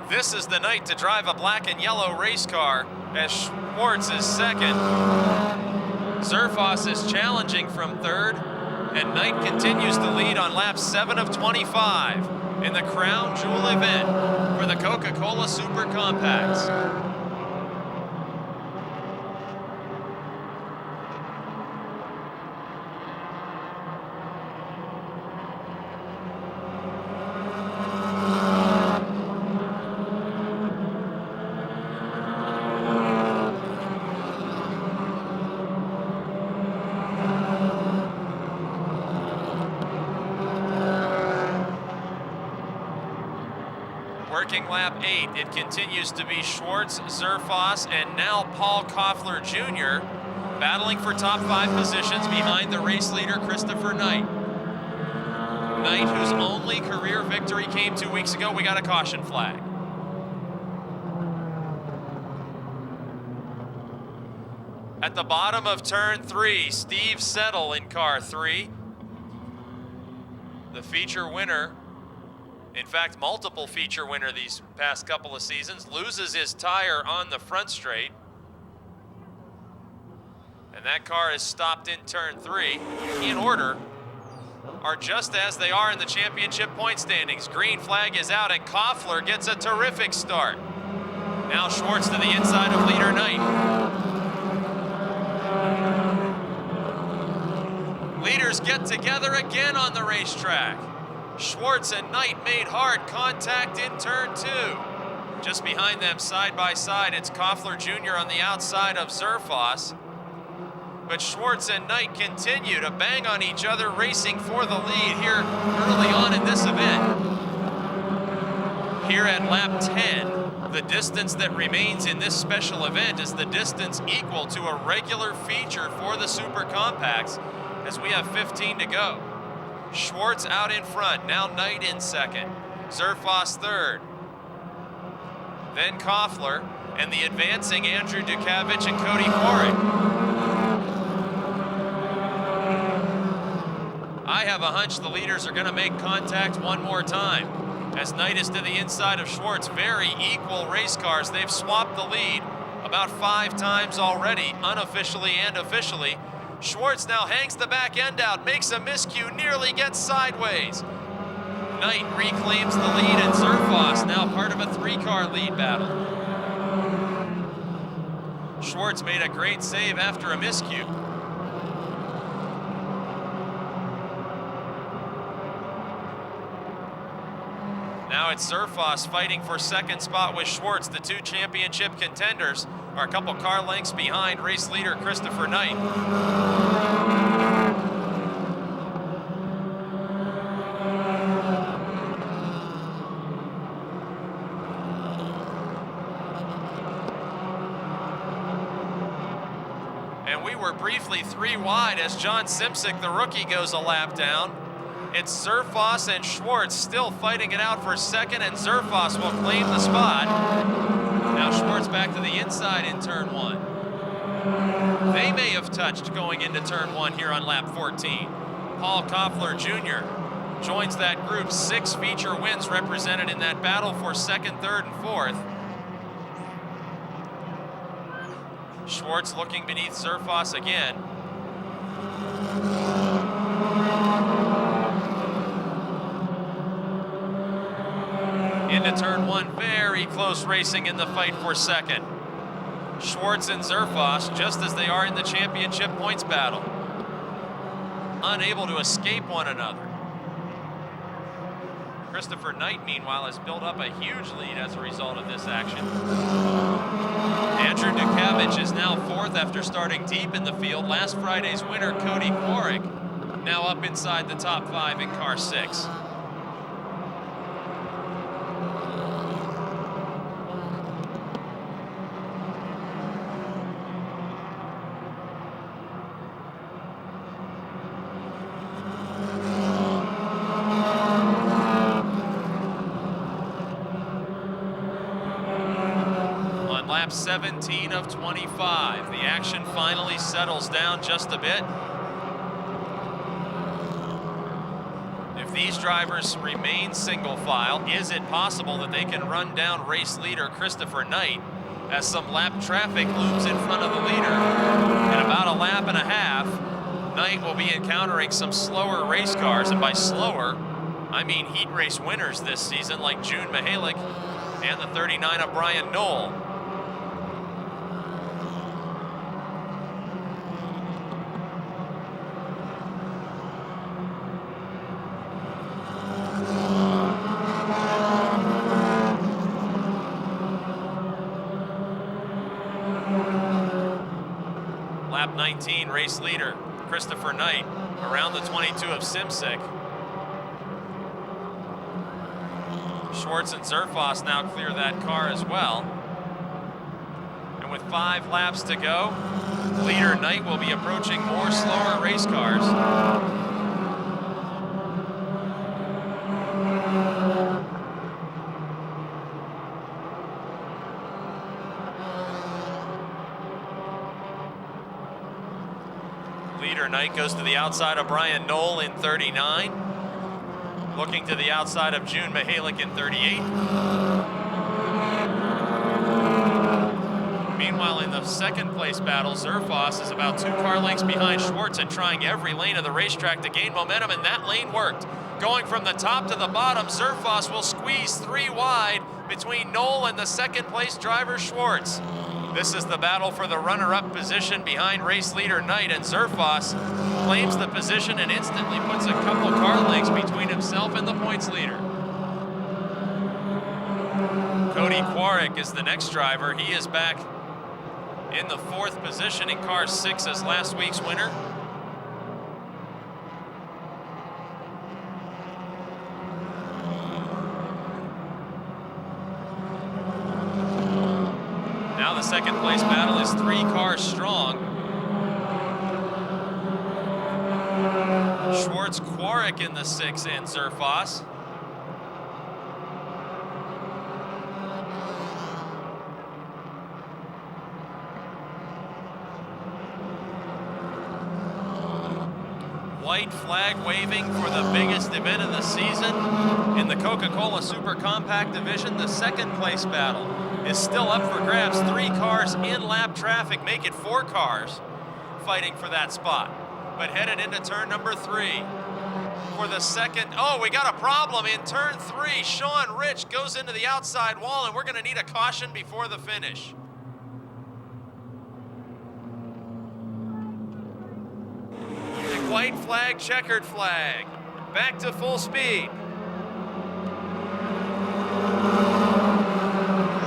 This is the night to drive a black and yellow race car, as Schwartz is 2nd. Zerfoss is challenging from 3rd, and Knight continues to lead on lap 7 of 25 in the crown jewel event for the Coca-Cola Super Compacts. Working lap 8, it continues to be Schwartz, Zerfoss, and now Paul Koffler Jr. battling for top 5 positions behind the race leader Christopher Knight. Knight, whose only career victory came 2 weeks ago, we got a caution flag. At the bottom of turn 3, Steve Settle in car 3. The feature winner, in fact, multiple feature winner these past couple of seasons, loses his tire on the front straight. And that car is stopped in turn 3. In order, are just as they are in the championship point standings. Green flag is out, and Koffler gets a terrific start. Now Schwartz to the inside of leader Knight. Leaders get together again on the racetrack. Schwartz and Knight made hard contact in turn 2. Just behind them, side by side, it's Koffler Jr. on the outside of Zerfoss. But Schwartz and Knight continue to bang on each other, racing for the lead here early on in this event. Here at lap 10, the distance that remains in this special event is the distance equal to a regular feature for the Super Compacts, as we have 15 to go. Schwartz out in front, now Knight in second, Zerfoss third, then Koffler, and the advancing Andrew Dukavich and Cody Korik. I have a hunch the leaders are going to make contact one more time, as Knight is to the inside of Schwartz. Very equal race cars. They've swapped the lead about 5 times already, unofficially and officially. Schwartz now hangs the back end out, makes a miscue, nearly gets sideways. Knight reclaims the lead, and Zerfoss now part of a 3-car lead battle. Schwartz made a great save after a miscue. Now it's Zerfoss fighting for second spot with Schwartz. The 2 championship contenders are a couple car lengths behind race leader Christopher Knight. And we were briefly 3 wide as John Simsick, the rookie, goes a lap down. It's Zerfoss and Schwartz still fighting it out for second, and Zerfoss will claim the spot. Now Schwartz back to the inside in turn 1. They may have touched going into turn 1 here on lap 14. Paul Koffler Jr. joins that group. 6 feature wins represented in that battle for second, third, and fourth. Schwartz looking beneath Zerfoss again. Into turn 1, very close racing in the fight for second. Schwartz and Zerfoss, just as they are in the championship points battle, unable to escape one another. Christopher Knight, meanwhile, has built up a huge lead as a result of this action. Andrew Dukavich is now 4th after starting deep in the field. Last Friday's winner, Cody Korik, now up inside the top 5 in car 6. Lap 17 of 25. The action finally settles down just a bit. If these drivers remain single file, is it possible that they can run down race leader Christopher Knight as some lap traffic looms in front of the leader? In about a lap and a half, Knight will be encountering some slower race cars, and by slower, I mean heat race winners this season like June Mihalik and the 39 of Brian Knoll. Lap 19, race leader Christopher Knight around the 22 of Simsick. Schwartz and Zerfoss now clear that car as well. And with 5 laps to go, leader Knight will be approaching more slower race cars. Leader Knight goes to the outside of Brian Knoll in 39. Looking to the outside of June Mihalik in 38. Meanwhile, in the second place battle, Zerfoss is about 2 car lengths behind Schwartz and trying every lane of the racetrack to gain momentum, and that lane worked. Going from the top to the bottom, Zerfoss will squeeze 3 wide between Knoll and the second place driver Schwartz. This is the battle for the runner-up position behind race leader Knight, and Zerfoss claims the position and instantly puts a couple car lengths between himself and the points leader. Cody Quarik is the next driver. He is back in the 4th position in car 6 as last week's winner. Now the second place battle is 3 cars strong. Schwartz, Quarik in the 6, and Zerfoss. White flag waving for the biggest event of the season. In the Coca-Cola Super Compact Division, the second place battle is still up for grabs. 3 cars in lap traffic, make it 4 cars fighting for that spot. But headed into turn number 3 for the second. Oh, we got a problem in turn 3. Sean Rich goes into the outside wall, and we're gonna need a caution before the finish. White flag, checkered flag. Back to full speed.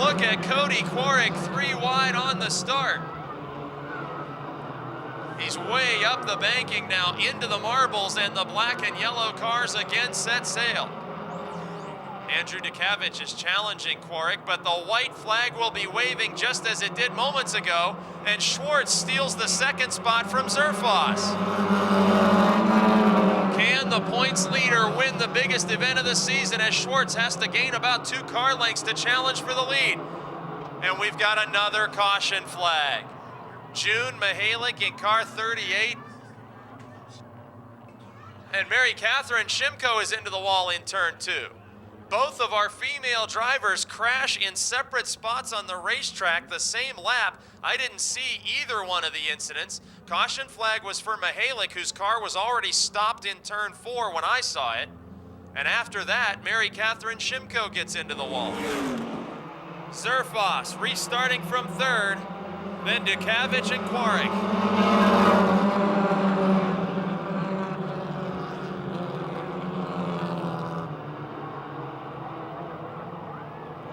Look at Cody Quarik, 3 wide on the start. He's way up the banking now into the marbles, and the black and yellow cars again set sail. Andrew Dukavich is challenging Quarik, but the white flag will be waving just as it did moments ago, and Schwartz steals the second spot from Zerfoss. Can the points leader win the biggest event of the season, as Schwartz has to gain about 2 car lengths to challenge for the lead? And we've got another caution flag. June Mihalik in car 38. And Mary Catherine Shimko is into the wall in turn 2. Both of our female drivers crash in separate spots on the racetrack the same lap. I didn't see either one of the incidents. Caution flag was for Mihalik, whose car was already stopped in turn 4 when I saw it. And after that, Mary Catherine Shimko gets into the wall. Zerfoss restarting from 3rd, then Dukavich and Quarik.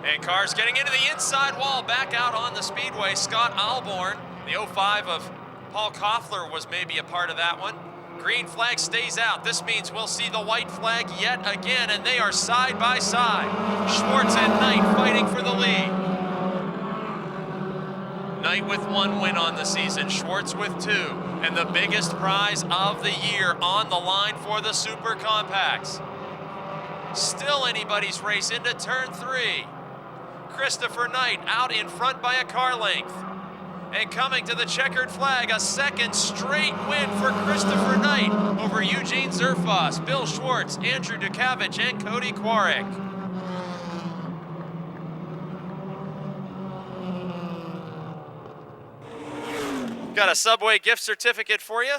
And cars getting into the inside wall, back out on the speedway. Scott Alborn, the 05 of Paul Koffler, was maybe a part of that one. Green flag stays out. This means we'll see the white flag yet again, and they are side by side. Schwartz and Knight fighting for the lead. Knight with 1 win on the season, Schwartz with 2, and the biggest prize of the year on the line for the Super Compacts. Still anybody's race into turn 3. Christopher Knight out in front by a car length. And coming to the checkered flag, a second straight win for Christopher Knight over Eugene Zerfoss, Bill Schwartz, Andrew Dukavich, and Cody Quarik. Got a Subway gift certificate for you.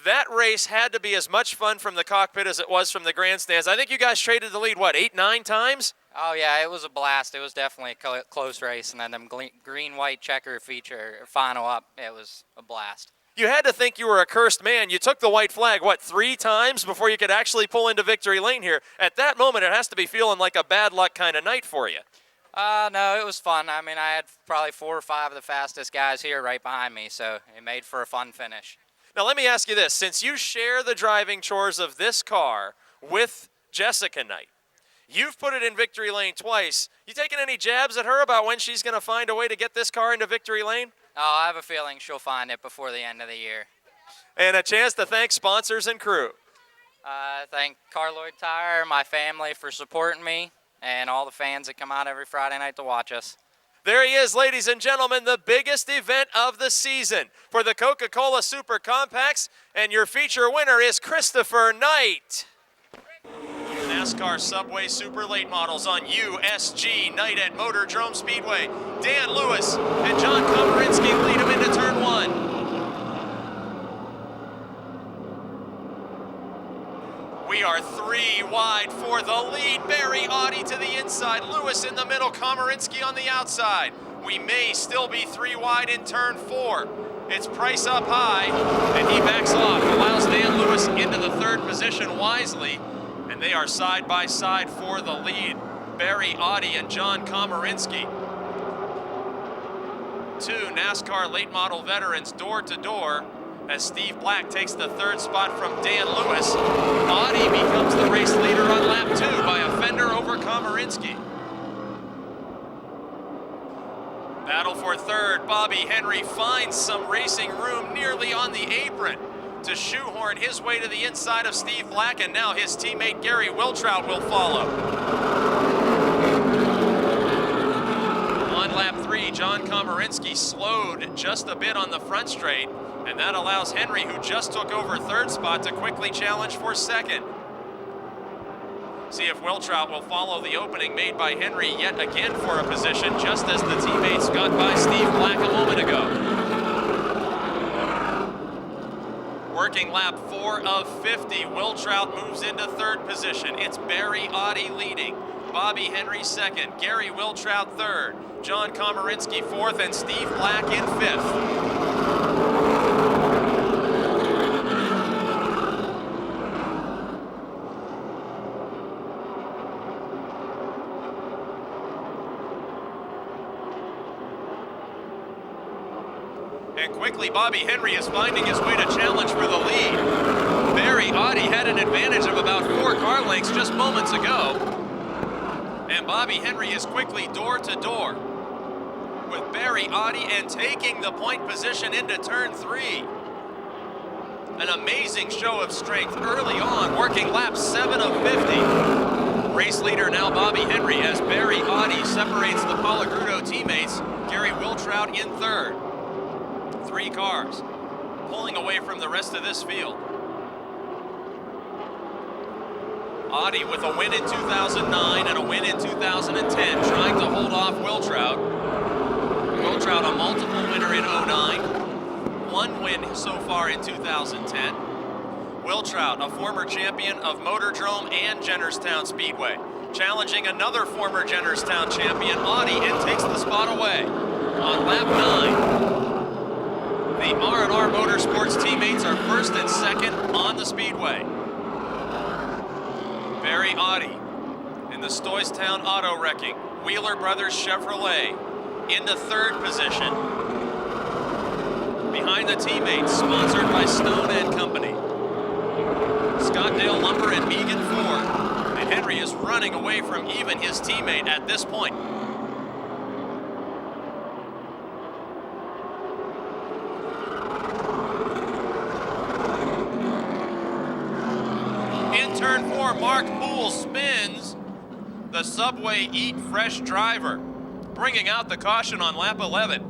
That race had to be as much fun from the cockpit as it was from the grandstands. I think you guys traded the lead, what, 8, 9 times? Oh, yeah, it was a blast. It was definitely a close race, and then them green-white checker feature final up, it was a blast. You had to think you were a cursed man. You took the white flag, what, 3 times before you could actually pull into victory lane here. At that moment, it has to be feeling like a bad luck kind of night for you. No, it was fun. I mean, I had probably 4 or 5 of the fastest guys here right behind me, so it made for a fun finish. Now, let me ask you this. Since you share the driving chores of this car with Jessica Knight, you've put it in victory lane twice. You taking any jabs at her about when she's going to find a way to get this car into victory lane? Oh, I have a feeling she'll find it before the end of the year. And a chance to thank sponsors and crew. Thank Car Lloyd Tire, my family for supporting me, and all the fans that come out every Friday night to watch us. There he is, ladies and gentlemen, the biggest event of the season for the Coca-Cola Super Compacts, and your feature winner is Christopher Knight. NASCAR Subway Super Late Models on USG night at Motordrome Speedway. Dan Lewis and John Komorinsky lead him into turn 1. We are 3 wide for the lead. Barry Audi to the inside. Lewis in the middle. Komorinsky on the outside. We may still be 3 wide in turn 4. It's Price up high, and he backs off. Allows Dan Lewis into the 3rd position wisely, and they are side by side for the lead. Barry Audi and John Komorinsky. Two NASCAR late model veterans door to door as Steve Black takes the third spot from Dan Lewis. Audi becomes the race leader on lap 2 by a fender over Komorinsky. Battle for third, Bobby Henry finds some racing room nearly on the apron to shoehorn his way to the inside of Steve Black, and now his teammate Gary Wiltrout will follow. On lap 3, John Komorinsky slowed just a bit on the front straight, and that allows Henry, who just took over third spot, to quickly challenge for second. See if Wiltrout will follow the opening made by Henry yet again for a position, just as the teammates got by Steve Black a moment ago. Working lap 4 of 50, Wiltrout moves into third position. It's Barry Audi leading, Bobby Henry second, Gary Wiltrout third, John Komorinsky fourth, and Steve Black in fifth. And quickly, Bobby Henry is finding his way to challenge for the lead. Barry Audi had an advantage of about 4 car lengths just moments ago. And Bobby Henry is quickly door to door with Barry Audi and taking the point position into turn 3. An amazing show of strength early on, working lap 7 of 50. Race leader now Bobby Henry as Barry Audi separates the Palagrudo teammates. Gary Wiltrout in third. 3 cars pulling away from the rest of this field. Audi with a win in 2009 and a win in 2010, trying to hold off Wiltrout. Wiltrout a multiple winner in 09, 1 win so far in 2010. Wiltrout, a former champion of Motordrome and Jennerstown Speedway, challenging another former Jennerstown champion, Audi, and takes the spot away on lap 9. The R&R Motorsports teammates are first and second on the speedway. Barry Audi in the Stoystown Auto Wrecking, Wheeler Brothers Chevrolet into third position. Behind the teammates, sponsored by Stone and Company. Scottdale Lumber and Megan Ford. And Henry is running away from even his teammate at this point. Turn 4, Mark Poole spins the Subway Eat Fresh driver, bringing out the caution on lap 11.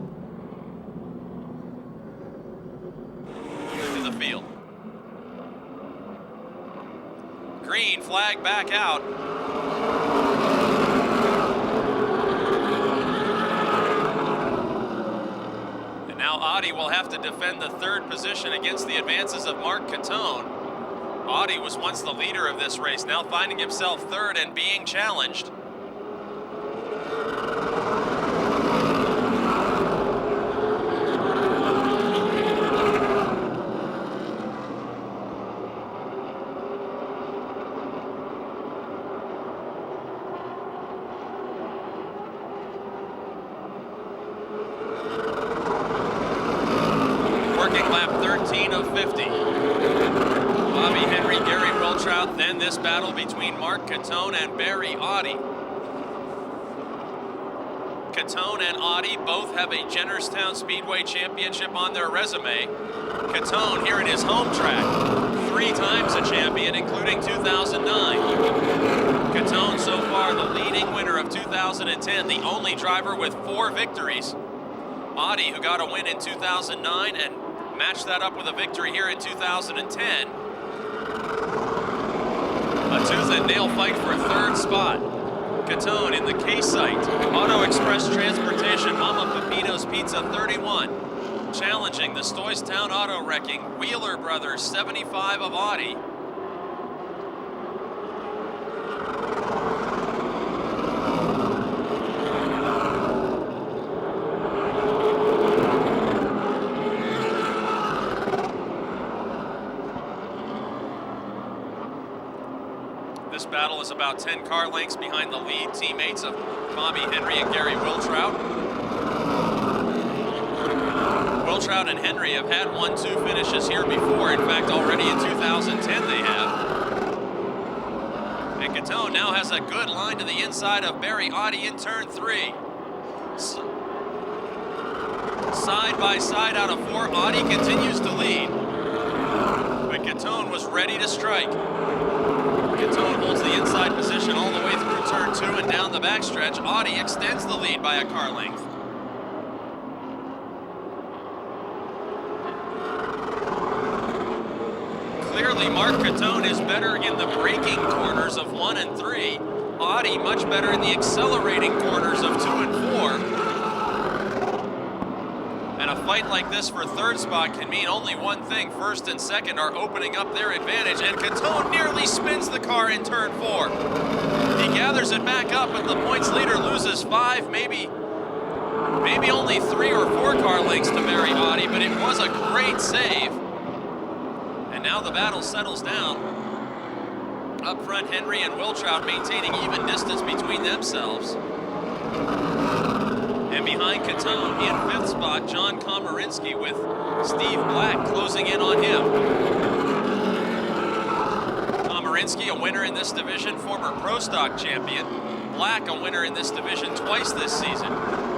In the field. Green flag back out. And now Audi will have to defend the third position against the advances of Mark Catone. Audi was once the leader of this race, now finding himself third and being challenged. Working lap 13 of 50. Bobby Henry, Gary Wiltrout, then this battle between Mark Catone and Barry Audi. Catone and Audi both have a Jennerstown Speedway championship on their resume. Catone here in his home track, 3 times a champion, including 2009. Catone so far the leading winner of 2010, the only driver with 4 victories. Audi, who got a win in 2009 and matched that up with a victory here in 2010. A tooth and nail fight for third spot. Catone in the K-Site, Auto Express Transportation, Mama Pepino's Pizza 31, challenging the Stoystown Auto Wrecking, Wheeler Brothers 75 of Audi. This battle is about 10 car lengths behind the lead teammates of Bobby Henry and Gary Wiltrout. Wiltrout and Henry have had 1-2 finishes here before. In fact, already in 2010 they have. And Catone now has a good line to the inside of Barry Audi in turn 3. Side by side out of 4, Audi continues to lead. But Catone was ready to strike. Catone holds the inside position all the way through turn 2 and down the backstretch. Audi extends the lead by a car length. Clearly, Mark Catone is better in the braking corners of 1 and 3. Audi much better in the accelerating corners of 2 and 4. And a fight like this for third spot can mean only one thing. First and second are opening up their advantage, and Catone nearly spins the car in turn 4. He gathers it back up, but the points leader loses 5, maybe only 3 or 4 car lengths to Barry Audi, but it was a great save. And now the battle settles down. Up front, Henry and Wiltrout maintaining even distance between themselves. And behind Catone, in 5th spot, John Komorinsky with Steve Black closing in on him. Komorinsky, a winner in this division, former Pro Stock champion. Black, a winner in this division twice this season,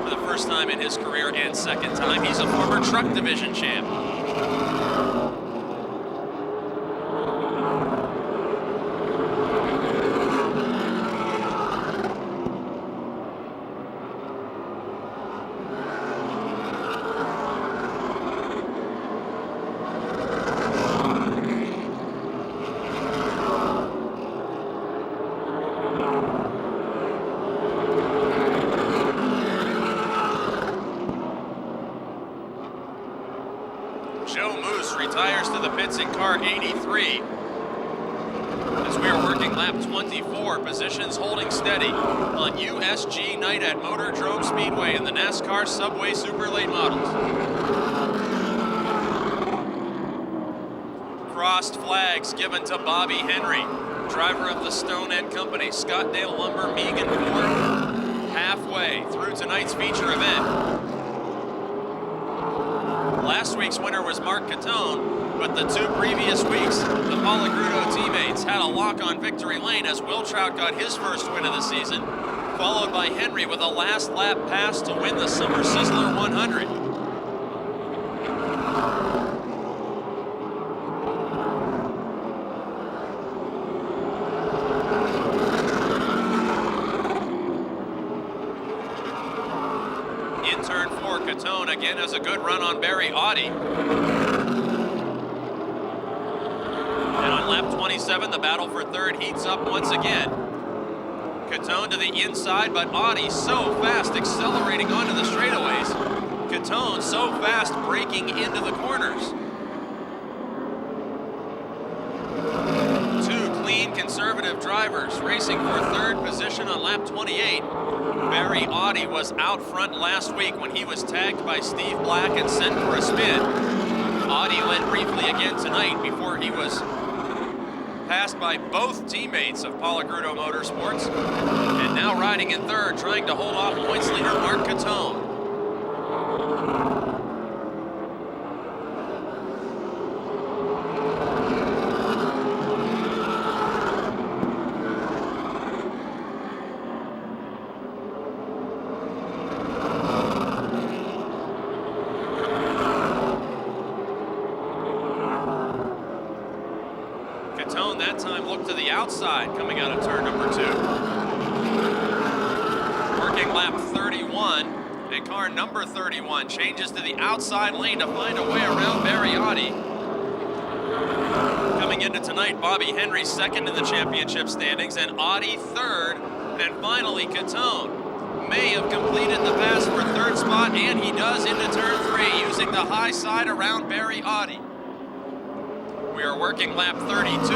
for the first time in his career and second time. He's a former Truck Division champ. Retires to the pits in car 83. As we are working lap 24, positions holding steady on USG night at Motordrome Speedway in the NASCAR Subway Super Late Models. Crossed flags given to Bobby Henry, driver of the Stone End Company, Scottdale Lumber, Megan Ford, halfway through tonight's feature event. Last week's winner was Mark Catone, but the 2 previous weeks, the Palagrudo teammates had a lock on victory lane as Wiltrout got his first win of the season, followed by Henry with a last lap pass to win the Summer Sizzler 100. In turn 4, Catone again has a good run on Barry Audi. And on lap 27, the battle for third heats up once again. Catone to the inside, but Audi so fast accelerating onto the straightaways. Catone so fast breaking into the corners. 2 clean conservative drivers racing for third position on lap 28. Barry Audi was out front last week when he was tagged by Steve Black and sent for a spin. Audi led briefly again tonight before he was passed by both teammates of Palagrudo Motorsports, and now riding in third, trying to hold off points leader Mark Catone. Catone that time looked to the outside coming out of turn number 2. Working lap 31, and car number 31 changes to the outside lane to find a way around Barry Audi. Coming into tonight, Bobby Henry second in the championship standings, and Audi third, and finally Catone may have completed the pass for third spot, and he does into turn 3 using the high side around Barry Audi. We are working lap 32,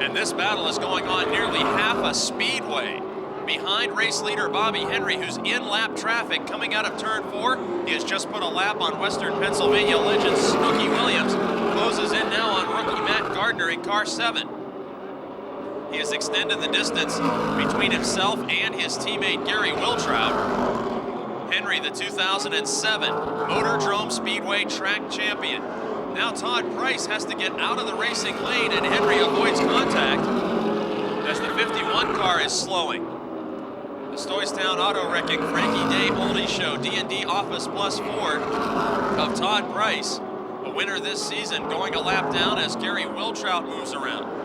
and this battle is going on nearly half a speedway. Behind race leader Bobby Henry, who's in lap traffic coming out of turn 4. He has just put a lap on Western Pennsylvania legend Snooky Williams. Closes in now on rookie Matt Gardner in car 7. He has extended the distance between himself and his teammate Gary Wiltrout. Henry, the 2007 Motordrome Speedway track champion. Now Todd Price has to get out of the racing lane, and Henry avoids contact as the 51 car is slowing. The Stoystown Auto Wrecking Frankie Day Oldie Show D&D Office Plus Ford of Todd Price, a winner this season, going a lap down as Gary Wiltrout moves around.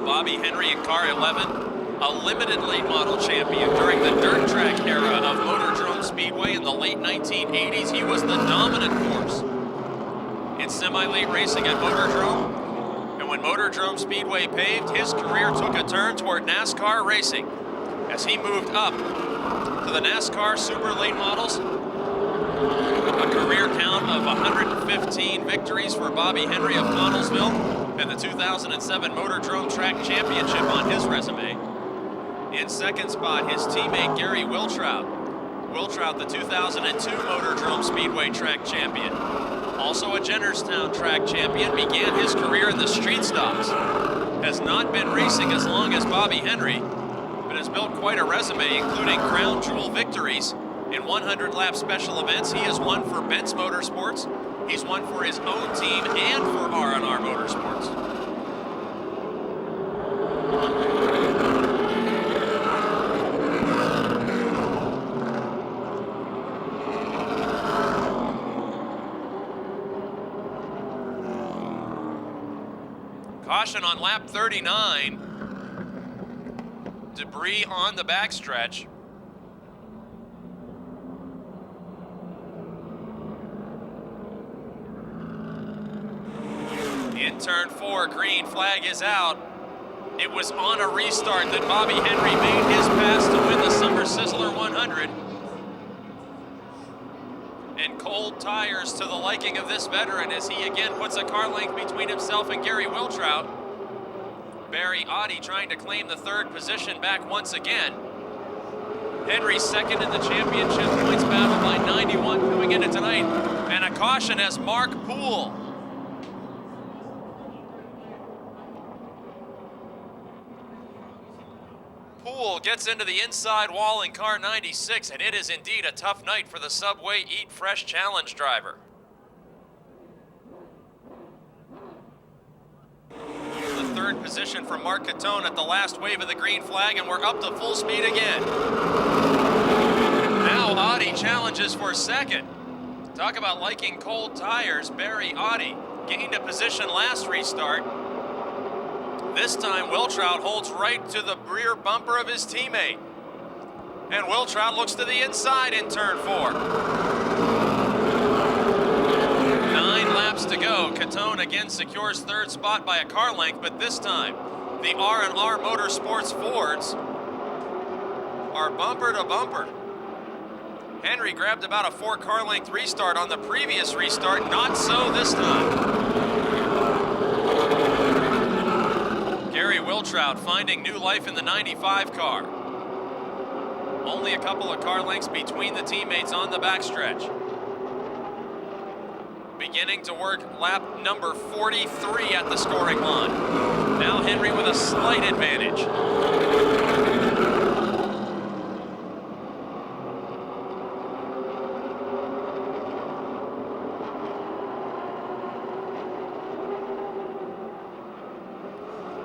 Bobby Henry in car 11, a limited late model champion during the dirt track era of Motordrome Speedway in the late 1980s. He was the dominant force in semi-late racing at Motordrome. And when Motordrome Speedway paved, his career took a turn toward NASCAR racing as he moved up to the NASCAR Super Late Models. A career count of 115 victories for Bobby Henry of Connellsville, and the 2007 Motordrome Track Championship on his resume. In second spot, his teammate Gary Wiltrout. Wiltrout, the 2002 Motordrome Speedway Track Champion. Also a Jennerstown Track Champion, began his career in the street stocks. Has not been racing as long as Bobby Henry, but has built quite a resume, including crown jewel victories in 100-lap special events. He has won for Benz Motorsports. He's won for his own team and for R&R Motorsports. Caution on lap 39. Debris on the backstretch. In turn 4, green flag is out. It was on a restart that Bobby Henry made his pass to win the Summer Sizzler 100. And cold tires to the liking of this veteran as he again puts a car length between himself and Gary Wiltrout. Barry Oddie trying to claim the third position back once again. Henry second in the championship points battle by 91 coming into tonight. And a caution as Mark Poole. Poole gets into the inside wall in car 96, and it is indeed a tough night for the Subway Eat Fresh Challenge driver. The third position for Mark Catone at the last wave of the green flag, and we're up to full speed again. Now Oddie challenges for second. Talk about liking cold tires. Barry Oddie gained a position last restart. This time, Wiltrout holds right to the rear bumper of his teammate. And Wiltrout looks to the inside in turn 4. 9 laps to go. Catone again secures third spot by a car length, but this time, the R&R Motorsports Fords are bumper to bumper. Henry grabbed about a 4 car length restart on the previous restart, not so this time. Gary Wiltrout finding new life in the 95 car. Only a couple of car lengths between the teammates on the backstretch. Beginning to work lap number 43 at the scoring line. Now Henry with a slight advantage.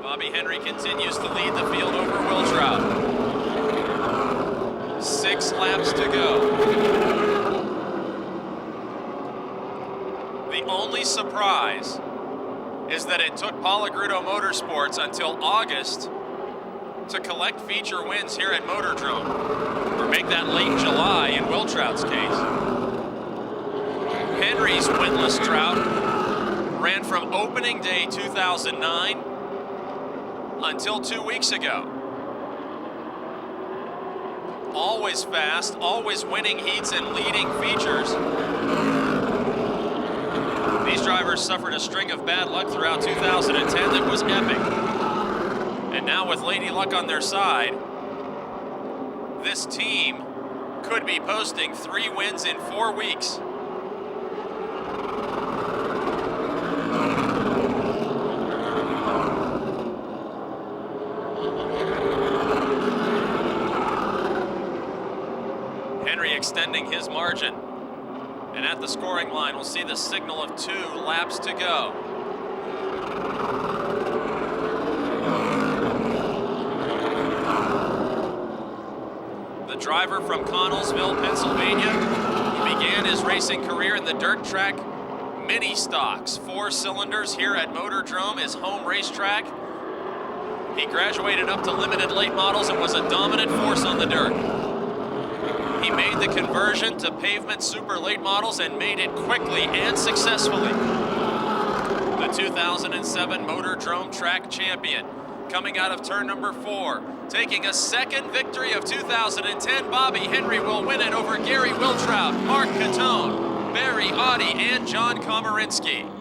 Bobby Henry continues to lead the field over Wiltrout. 6 laps to go. The only surprise is that it took Palagrudo Motorsports until August to collect feature wins here at Motordrome, or make that late July in Wiltrout's case. Henry's winless drought ran from opening day 2009 until 2 weeks ago. Always fast, always winning heats and leading features. These drivers suffered a string of bad luck throughout 2010 that was epic. And now with Lady Luck on their side, this team could be posting 3 wins in 4 weeks. Henry extending his margin. And at the scoring line, we'll see the signal of 2 laps to go. The driver from Connellsville, Pennsylvania, he began his racing career in the dirt track mini stocks. 4 cylinders here at Motordrome, his home racetrack. He graduated up to limited late models and was a dominant force on the dirt. He made the conversion to pavement super late models and made it quickly and successfully. The 2007 Motordrome track champion, coming out of turn number 4, taking a second victory of 2010. Bobby Henry will win it over Gary Wiltrout, Mark Catone, Barry Audi, and John Komorinsky.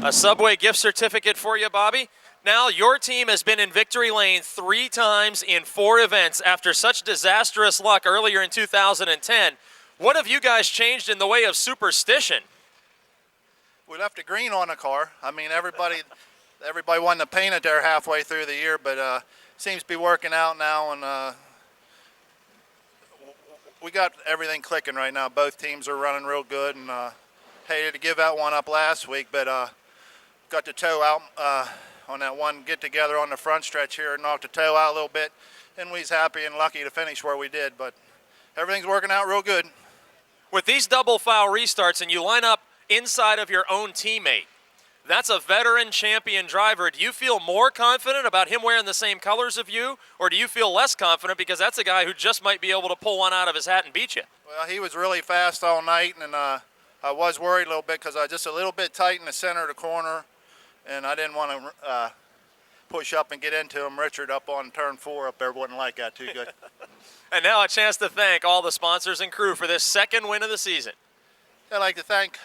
A Subway gift certificate for you, Bobby. Now, your team has been in victory lane 3 times in 4 events after such disastrous luck earlier in 2010. What have you guys changed in the way of superstition? We left a green on the car. I mean, everybody wanted to paint it there halfway through the year, but seems to be working out now, and we got everything clicking right now. Both teams are running real good, and hated to give that one up last week, but got the toe out on that one get-together on the front stretch here, knocked the toe out a little bit, and we was happy and lucky to finish where we did, but everything's working out real good. With these double foul restarts and you line up inside of your own teammate, that's a veteran champion driver. Do you feel more confident about him wearing the same colors of you, or do you feel less confident because that's a guy who just might be able to pull one out of his hat and beat you? Well, he was really fast all night, and I was worried a little bit because I was just a little bit tight in the center of the corner, and I didn't want to push up and get into him. Richard up on turn 4 up there wouldn't like that too good. And now a chance to thank all the sponsors and crew for this second win of the season. I'd like to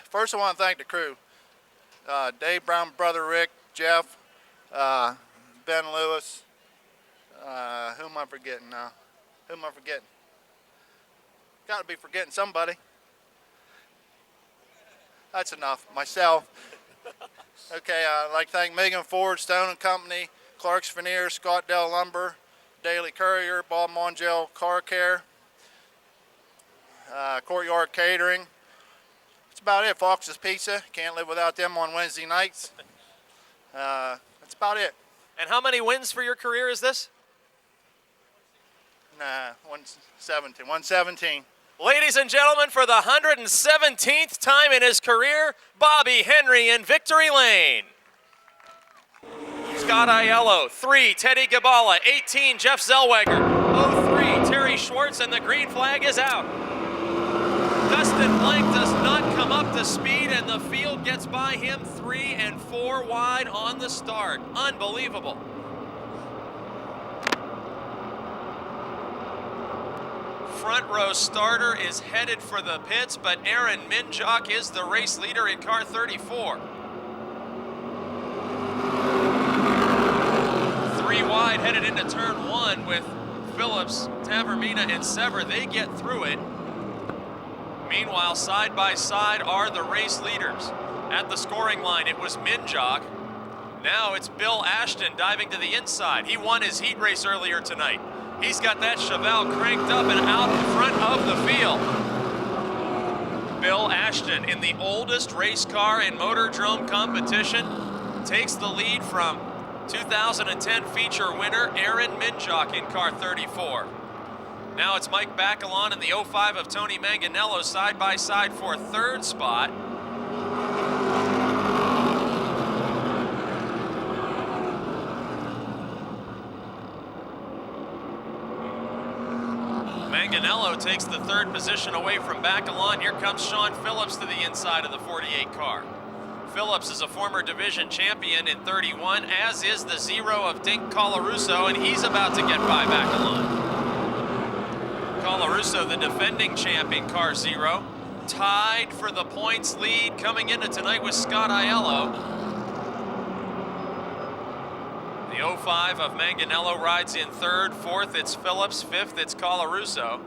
first I want to thank the crew. Dave Brown, brother Rick, Jeff, Ben Lewis. Who am I forgetting now? Who am I forgetting? Got to be forgetting somebody. That's enough. Myself. Okay, I'd like to thank Megan Ford, Stone & Company, Clark's Veneer, Scott Dell Lumber, Daily Courier, Bob Mongell Car Care, Courtyard Catering. That's about it. Fox's Pizza. Can't live without them on Wednesday nights. That's about it. And how many wins for your career is this? Nah, 117. 117. Ladies and gentlemen, for the 117th time in his career, Bobby Henry in victory lane. Scott Aiello, 3, Teddy Gabala, 18, Jeff Zellweger, 03, Terry Schwartz, and the green flag is out. Dustin Blank does not come up to speed, and the field gets by him 3 and 4 wide on the start. Unbelievable. Front row starter is headed for the pits, but Aaron Minjok is the race leader in car 34. 3 wide headed into turn 1 with Phillips, Tavermina, and Sever. They get through it. Meanwhile, side by side are the race leaders. At the scoring line, it was Minjok. Now it's Bill Ashton diving to the inside. He won his heat race earlier tonight. He's got that Chevelle cranked up and out in front of the field. Bill Ashton, in the oldest race car in Motordrome competition, takes the lead from 2010 feature winner Aaron Minjok in car 34. Now it's Mike Bacalon in the 05 of Tony Manganello side by side for 3rd spot. Manganello takes the 3rd position away from Bacalon. Here comes Sean Phillips to the inside of the 48 car. Phillips is a former division champion in 31, as is the 0 of Dink Colarusso, and he's about to get by Bacalon. Colarusso, the defending champ in car 0, tied for the points lead coming into tonight with Scott Aiello. The 05 of Manganello rides in 3rd, 4th it's Phillips, 5th it's Colarusso.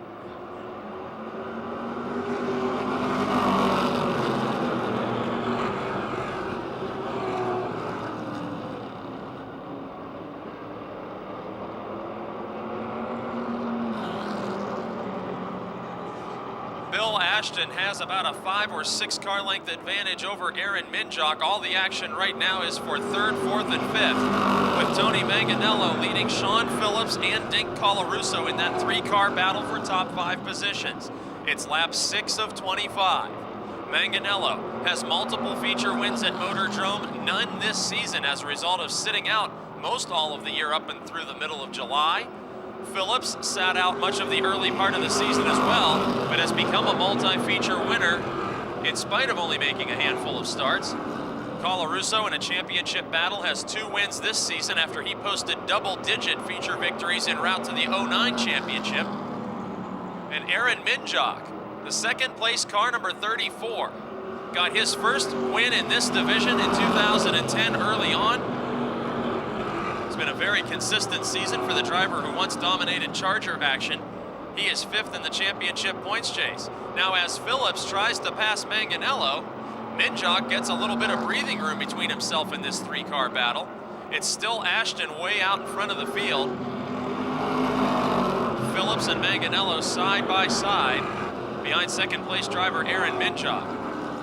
Ashton has about a 5 or 6 car length advantage over Aaron Minjok. All the action right now is for 3rd, 4th, and 5th, with Tony Manganello leading Sean Phillips and Dink Colarusso in that 3-car battle for top 5 positions. It's lap 6 of 25. Manganello has multiple feature wins at Motordrome, none this season as a result of sitting out most all of the year up and through the middle of July. Phillips sat out much of the early part of the season as well, but has become a multi-feature winner in spite of only making a handful of starts. Colarusso in a championship battle has 2 wins this season after he posted double-digit feature victories en route to the 09 championship. And Aaron Minjok, the second place car number 34, got his first win in this division in 2010 early on. It's been a very consistent season for the driver who once dominated Charger action. He is 5th in the championship points chase. Now as Phillips tries to pass Manganello, Minjok gets a little bit of breathing room between himself and this 3-car battle. It's still Ashton way out in front of the field. Phillips and Manganello side by side behind second place driver Aaron Minjok.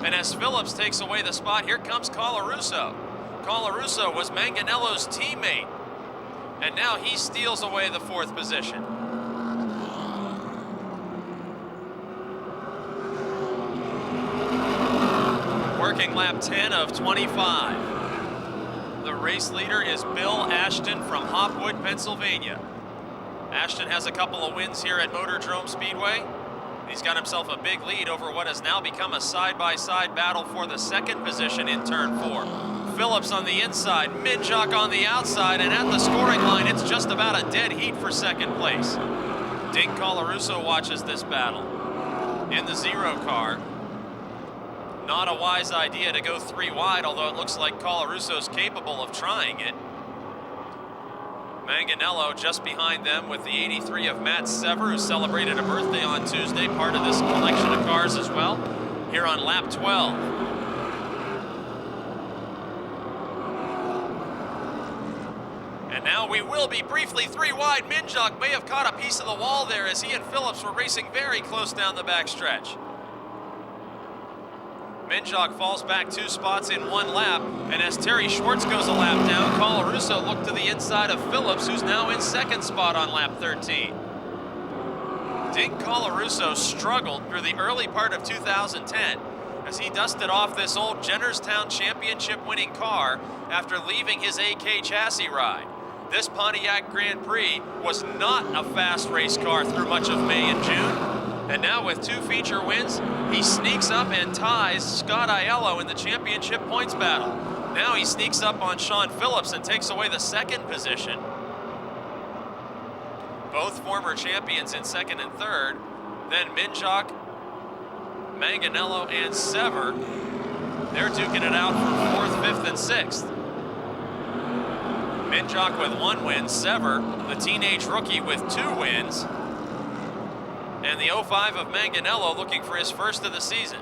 And as Phillips takes away the spot, here comes Colarusso. Colarusso was Manganello's teammate, and now he steals away the 4th position. Working lap 10 of 25. The race leader is Bill Ashton from Hopwood, Pennsylvania. Ashton has a couple of wins here at Motordrome Speedway. He's got himself a big lead over what has now become a side-by-side battle for the 2nd position in turn 4. Phillips on the inside, Minjok on the outside, and at the scoring line, it's just about a dead heat for 2nd place. Dink Colarusso watches this battle in the 0 car. Not a wise idea to go 3 wide, although it looks like Colarusso's capable of trying it. Manganello just behind them with the 83 of Matt Sever, who celebrated a birthday on Tuesday, part of this collection of cars as well, here on lap 12. And now we will be briefly 3 wide. Minjok may have caught a piece of the wall there as he and Phillips were racing very close down the backstretch. Minjok falls back 2 spots in 1 lap, and as Terry Schwartz goes a lap down, Colarusso looked to the inside of Phillips, who's now in 2nd spot on lap 13. Dink Colarusso struggled through the early part of 2010 as he dusted off this old Jennerstown championship winning car after leaving his AK chassis ride. This Pontiac Grand Prix was not a fast race car through much of May and June. And now with 2 feature wins, he sneaks up and ties Scott Aiello in the championship points battle. Now he sneaks up on Sean Phillips and takes away the 2nd position. Both former champions in 2nd and 3rd. Then Minjok, Manganello, and Sever, they're duking it out for 4th, 5th, and 6th. Minjok with 1 win, Sever, the teenage rookie, with 2 wins. And the 05 of Manganello looking for his first of the season.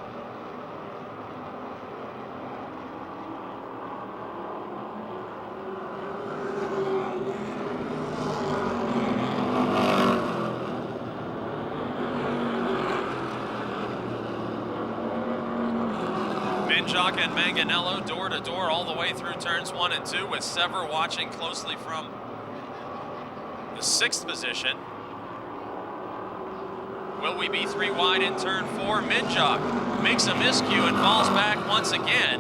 Minjok and Manganello door to door all the way through turns 1 and 2, with Sever watching closely from the 6th position. Will we be 3 wide in turn 4? Minjok makes a miscue and falls back once again.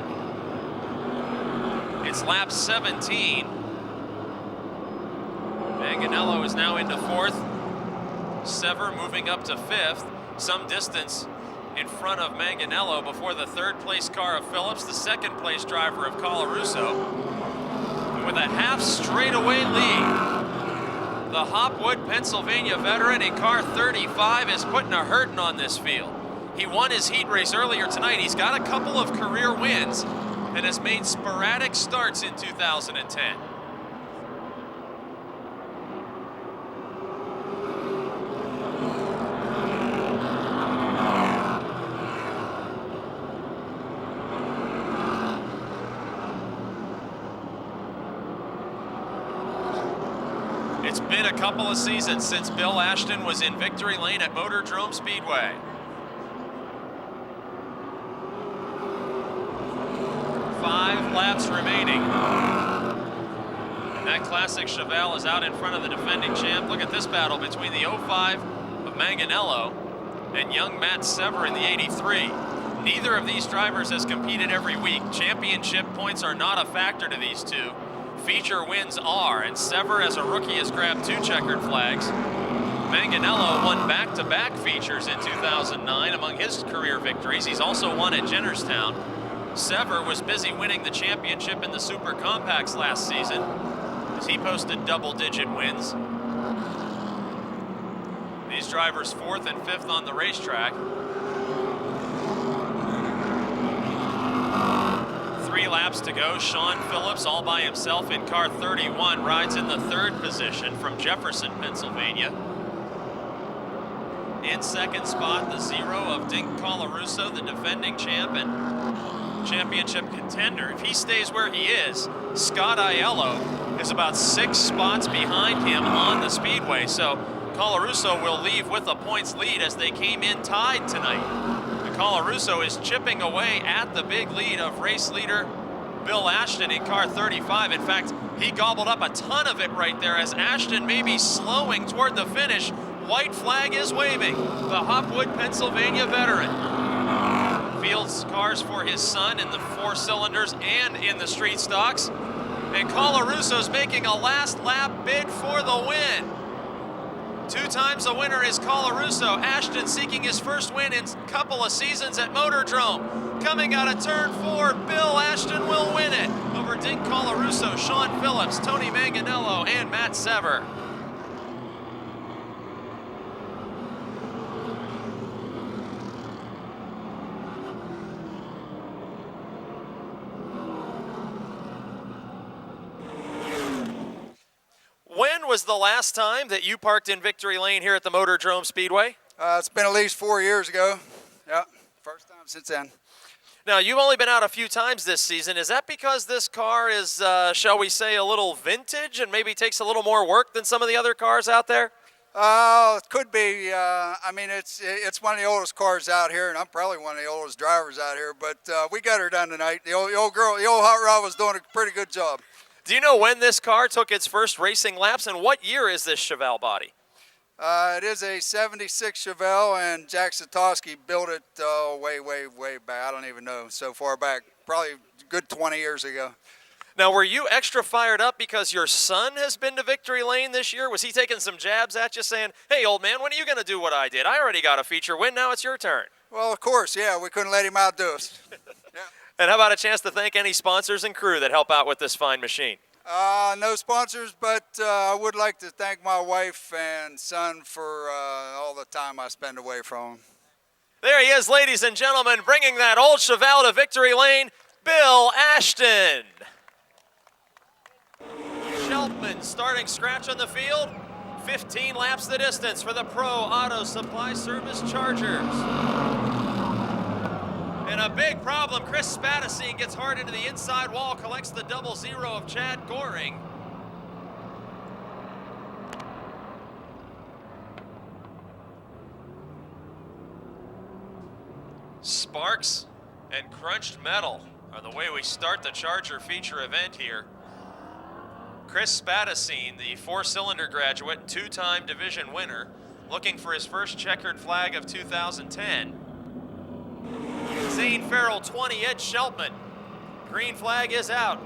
It's lap 17. Manganello is now into 4th. Sever moving up to 5th. Some distance in front of Manganello before the 3rd place car of Phillips, the 2nd place driver of Colarusso. And with a half straightaway lead, The Hopwood, Pennsylvania veteran in car 35 is putting a hurting on this field. He won his heat race earlier tonight. He's got a couple of career wins and has made sporadic starts in 2010. It's been a couple of seasons since Bill Ashton was in victory lane at Motordrome Speedway. Five laps remaining. And that classic Chevelle is out in front of the defending champ. Look at this battle between the 05 of Manganello and young Matt Sever in the 83. Neither of these drivers has competed every week. Championship points are not a factor to these two. Feature wins are, and Sever as a rookie has grabbed 2 checkered flags. Manganello won back-to-back features in 2009 among his career victories. He's also won at Jennerstown. Sever was busy winning the championship in the Super Compacts last season as he posted double-digit wins. These drivers 4th and 5th on the racetrack. 3 laps to go. Sean Phillips all by himself in car 31 rides in the 3rd position from Jefferson, Pennsylvania. In 2nd spot, the 0 of Dink Colarusso, the defending champ and championship contender. If he stays where he is, Scott Aiello is about 6 spots behind him on the speedway. So Colarusso will leave with a points lead as they came in tied tonight. Colarusso is chipping away at the big lead of race leader Bill Ashton in car 35. In fact, he gobbled up a ton of it right there as Ashton may be slowing toward the finish. White flag is waving. The Hopwood, Pennsylvania veteran fields cars for his son in the 4 cylinders and in the street stocks. And Colarusso's making a last lap bid for the win. 2 times the winner is Colarusso. Ashton seeking his first win in a couple of seasons at Motordrome. Coming out of turn 4, Bill Ashton will win it over Dink Colarusso, Sean Phillips, Tony Manganello, and Matt Sever. When was the last time that you parked in victory lane here at the Motordrome Speedway? It's been at least 4 years ago. Yeah, first time since then. Now, you've only been out a few times this season. Is that because this car is, shall we say, a little vintage and maybe takes a little more work than some of the other cars out there? It could be. I mean, it's one of the oldest cars out here, and I'm probably one of the oldest drivers out here. But we got her done tonight. The old hot rod was doing a pretty good job. Do you know when this car took its first racing laps, and what year is this Chevelle body? It is a 76 Chevelle, and Jack Satosky built it way back. I don't even know, so far back, probably a good 20 years ago. Now, were you extra fired up because your son has been to victory lane this year? Was he taking some jabs at you saying, hey, old man, when are you going to do what I did? I already got a feature win, now it's your turn. Well, of course, yeah, we couldn't let him outdo us. Yeah. And how about a chance to thank any sponsors and crew that help out with this fine machine? No sponsors, but I would like to thank my wife and son for all the time I spend away from them. There he is, ladies and gentlemen, bringing that old Chevelle to victory lane, Bill Ashton. Sheltman starting scratch on the field, 15 laps the distance for the Pro Auto Supply Service Chargers. And a big problem, Chris Spadacine gets hard into the inside wall, collects the 0-0 of Chad Goring. Sparks and crunched metal are the way we start the Charger feature event here. Chris Spadacine, the 4-cylinder graduate, 2-time division winner, looking for his first checkered flag of 2010. Zane Farrell, 20, Ed Sheltman. Green flag is out.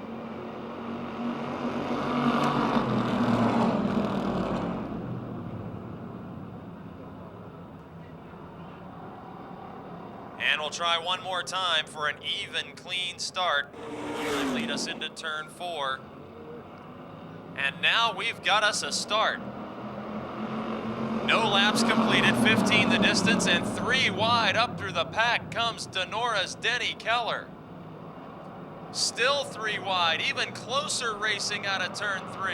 And we'll try one more time for an even, clean start. And lead us into turn 4. And now we've got us a start. No laps completed, 15 the distance, and 3 wide. Up through the pack comes Denora's Denny Keller. Still 3 wide, even closer racing out of turn 3.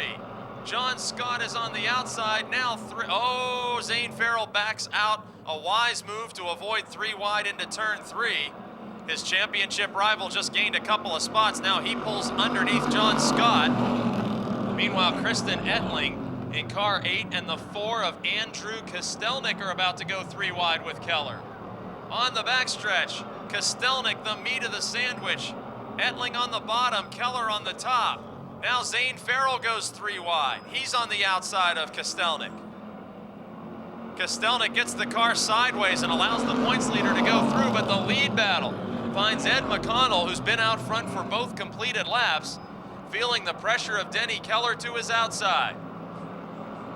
John Scott is on the outside, now 3. Oh, Zane Farrell backs out. A wise move to avoid 3 wide into turn 3. His championship rival just gained a couple of spots. Now he pulls underneath John Scott. Meanwhile, Kristen Ettling in car 8 and the 4 of Andrew Kostelnik are about to go 3 wide with Keller. On the backstretch, Kostelnik, the meat of the sandwich. Ettling on the bottom, Keller on the top. Now Zane Farrell goes 3 wide. He's on the outside of Kostelnik. Kostelnik gets the car sideways and allows the points leader to go through, but the lead battle finds Ed McConnell, who's been out front for both completed laps, feeling the pressure of Denny Keller to his outside.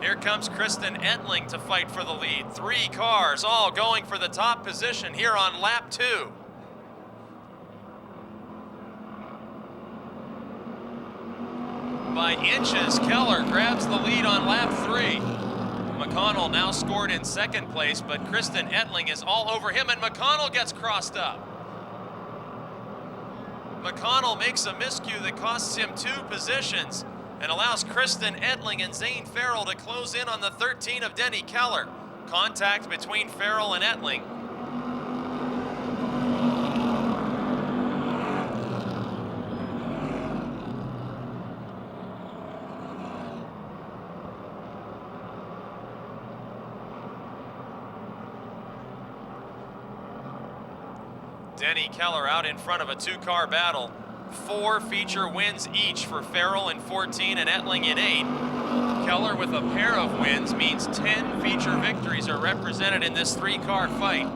Here comes Kristen Ettling to fight for the lead. 3 cars all going for the top position here on lap 2. By inches, Keller grabs the lead on lap 3. McConnell now scored in 2nd place, but Kristen Ettling is all over him, and McConnell gets crossed up. McConnell makes a miscue that costs him 2 positions and allows Kristen Ettling and Zane Farrell to close in on the 13 of Denny Keller. Contact between Farrell and Ettling. Denny Keller out in front of a 2-car battle. 4 feature wins each for Farrell in 14 and Ettling in 8. Keller with a pair of wins means 10 feature victories are represented in this 3-car fight.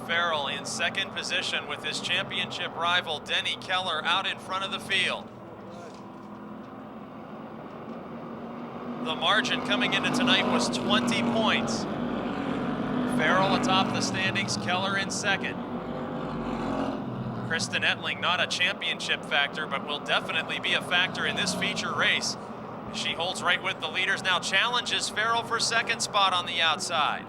Farrell in 2nd position with his championship rival Denny Keller out in front of the field. The margin coming into tonight was 20 points. Farrell atop the standings, Keller in 2nd. Kristen Ettling not a championship factor, but will definitely be a factor in this feature race. She holds right with the leaders, now challenges Farrell for 2nd spot on the outside.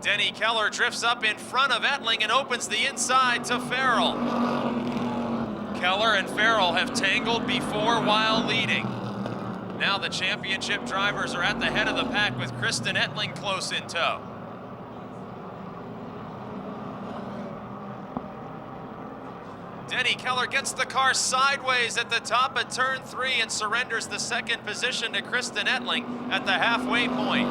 Denny Keller drifts up in front of Ettling and opens the inside to Farrell. Keller and Farrell have tangled before while leading. Now the championship drivers are at the head of the pack with Kristen Ettling close in tow. Denny Keller gets the car sideways at the top of turn 3 and surrenders the 2nd position to Kristen Ettling at the halfway point.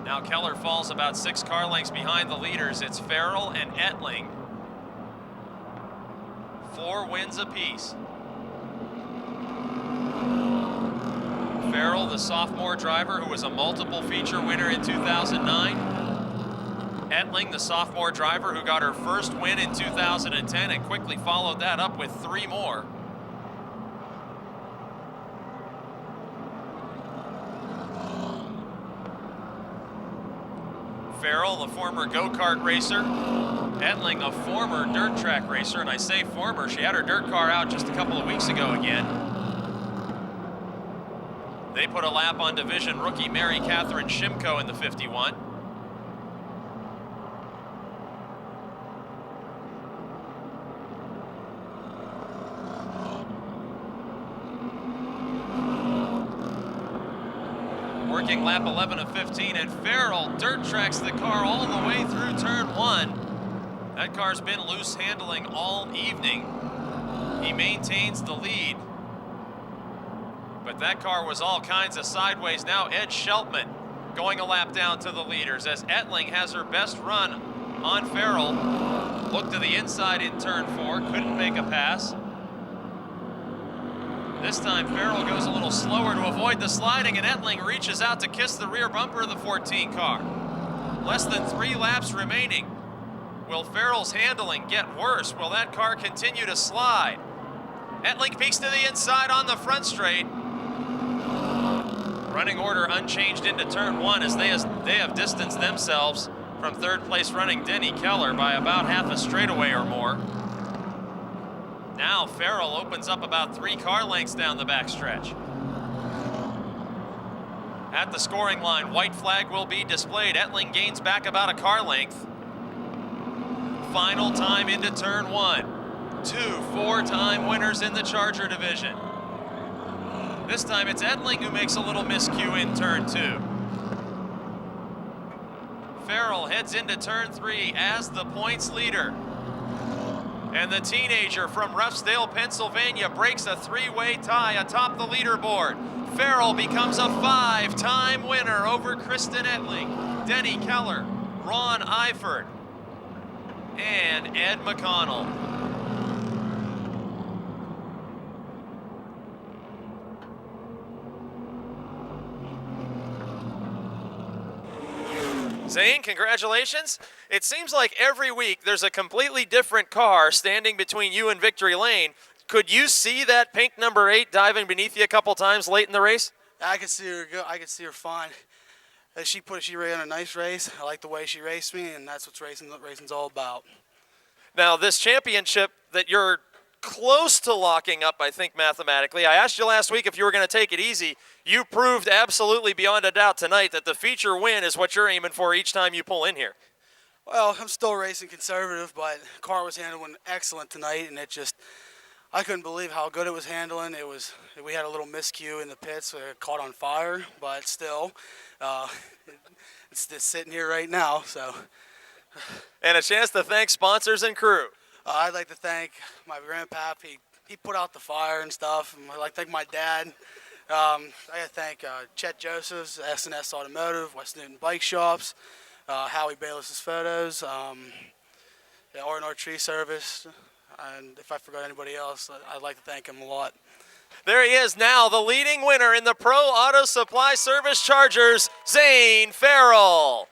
Now Keller falls about 6 car lengths behind the leaders. It's Farrell and Ettling. 4 wins apiece. Farrell, the sophomore driver who was a multiple feature winner in 2009. Ettling, the sophomore driver who got her first win in 2010 and quickly followed that up with 3 more. Farrell, the former go-kart racer. Ettling, a former dirt track racer, and I say former, she had her dirt car out just a couple of weeks ago again. They put a lap on division rookie Mary Catherine Shimko in the 51. Working lap 11 of 15, and Farrell dirt tracks the car all the way through turn 1. That car's been loose handling all evening. He maintains the lead. But that car was all kinds of sideways. Now Ed Scheltman going a lap down to the leaders as Ettling has her best run on Farrell. Looked to the inside in turn 4, couldn't make a pass. This time Farrell goes a little slower to avoid the sliding, and Ettling reaches out to kiss the rear bumper of the 14 car. Less than 3 laps remaining. Will Farrell's handling get worse? Will that car continue to slide? Ettling peeks to the inside on the front straight. Running order unchanged into turn 1 as they have distanced themselves from third place running Denny Keller by about half a straightaway or more. Now Farrell opens up about 3 car lengths down the backstretch. At the scoring line, white flag will be displayed. Ettling gains back about a car length. Final time into turn 1. 2 4-time winners in the Charger division. This time it's Ettling who makes a little miscue in turn 2. Farrell heads into turn 3 as the points leader. And the teenager from Ruffsdale, Pennsylvania breaks a 3-way tie atop the leaderboard. Farrell becomes a 5-time winner over Kristen Ettling, Denny Keller, Ron Eifert, and Ed McConnell. Zane, congratulations. It seems like every week there's a completely different car standing between you and victory lane. Could you see that pink number 8 diving beneath you a couple times late in the race? I could see her go. I could see her fine. She ran a nice race. I like the way she raced me, and that's what racing's all about. Now, this championship that you're close to locking up, I think, mathematically. I asked you last week if you were going to take it easy. You proved absolutely beyond a doubt tonight that the feature win is what you're aiming for each time you pull in here. Well, I'm still racing conservative, but the car was handling excellent tonight, and I couldn't believe how good it was handling. We had a little miscue in the pits, it caught on fire, but still, it's just sitting here right now. So, and a chance to thank sponsors and crew. I'd like to thank my grandpap. He put out the fire and stuff. And I'd like to thank my dad. I got to thank Chet Josephs, S&S Automotive, West Newton Bike Shops, Howie Bayless's Photos, the R&R Tree Service, and if I forgot anybody else, I'd like to thank him a lot. There he is now, the leading winner in the Pro Auto Supply Service Chargers, Zane Farrell.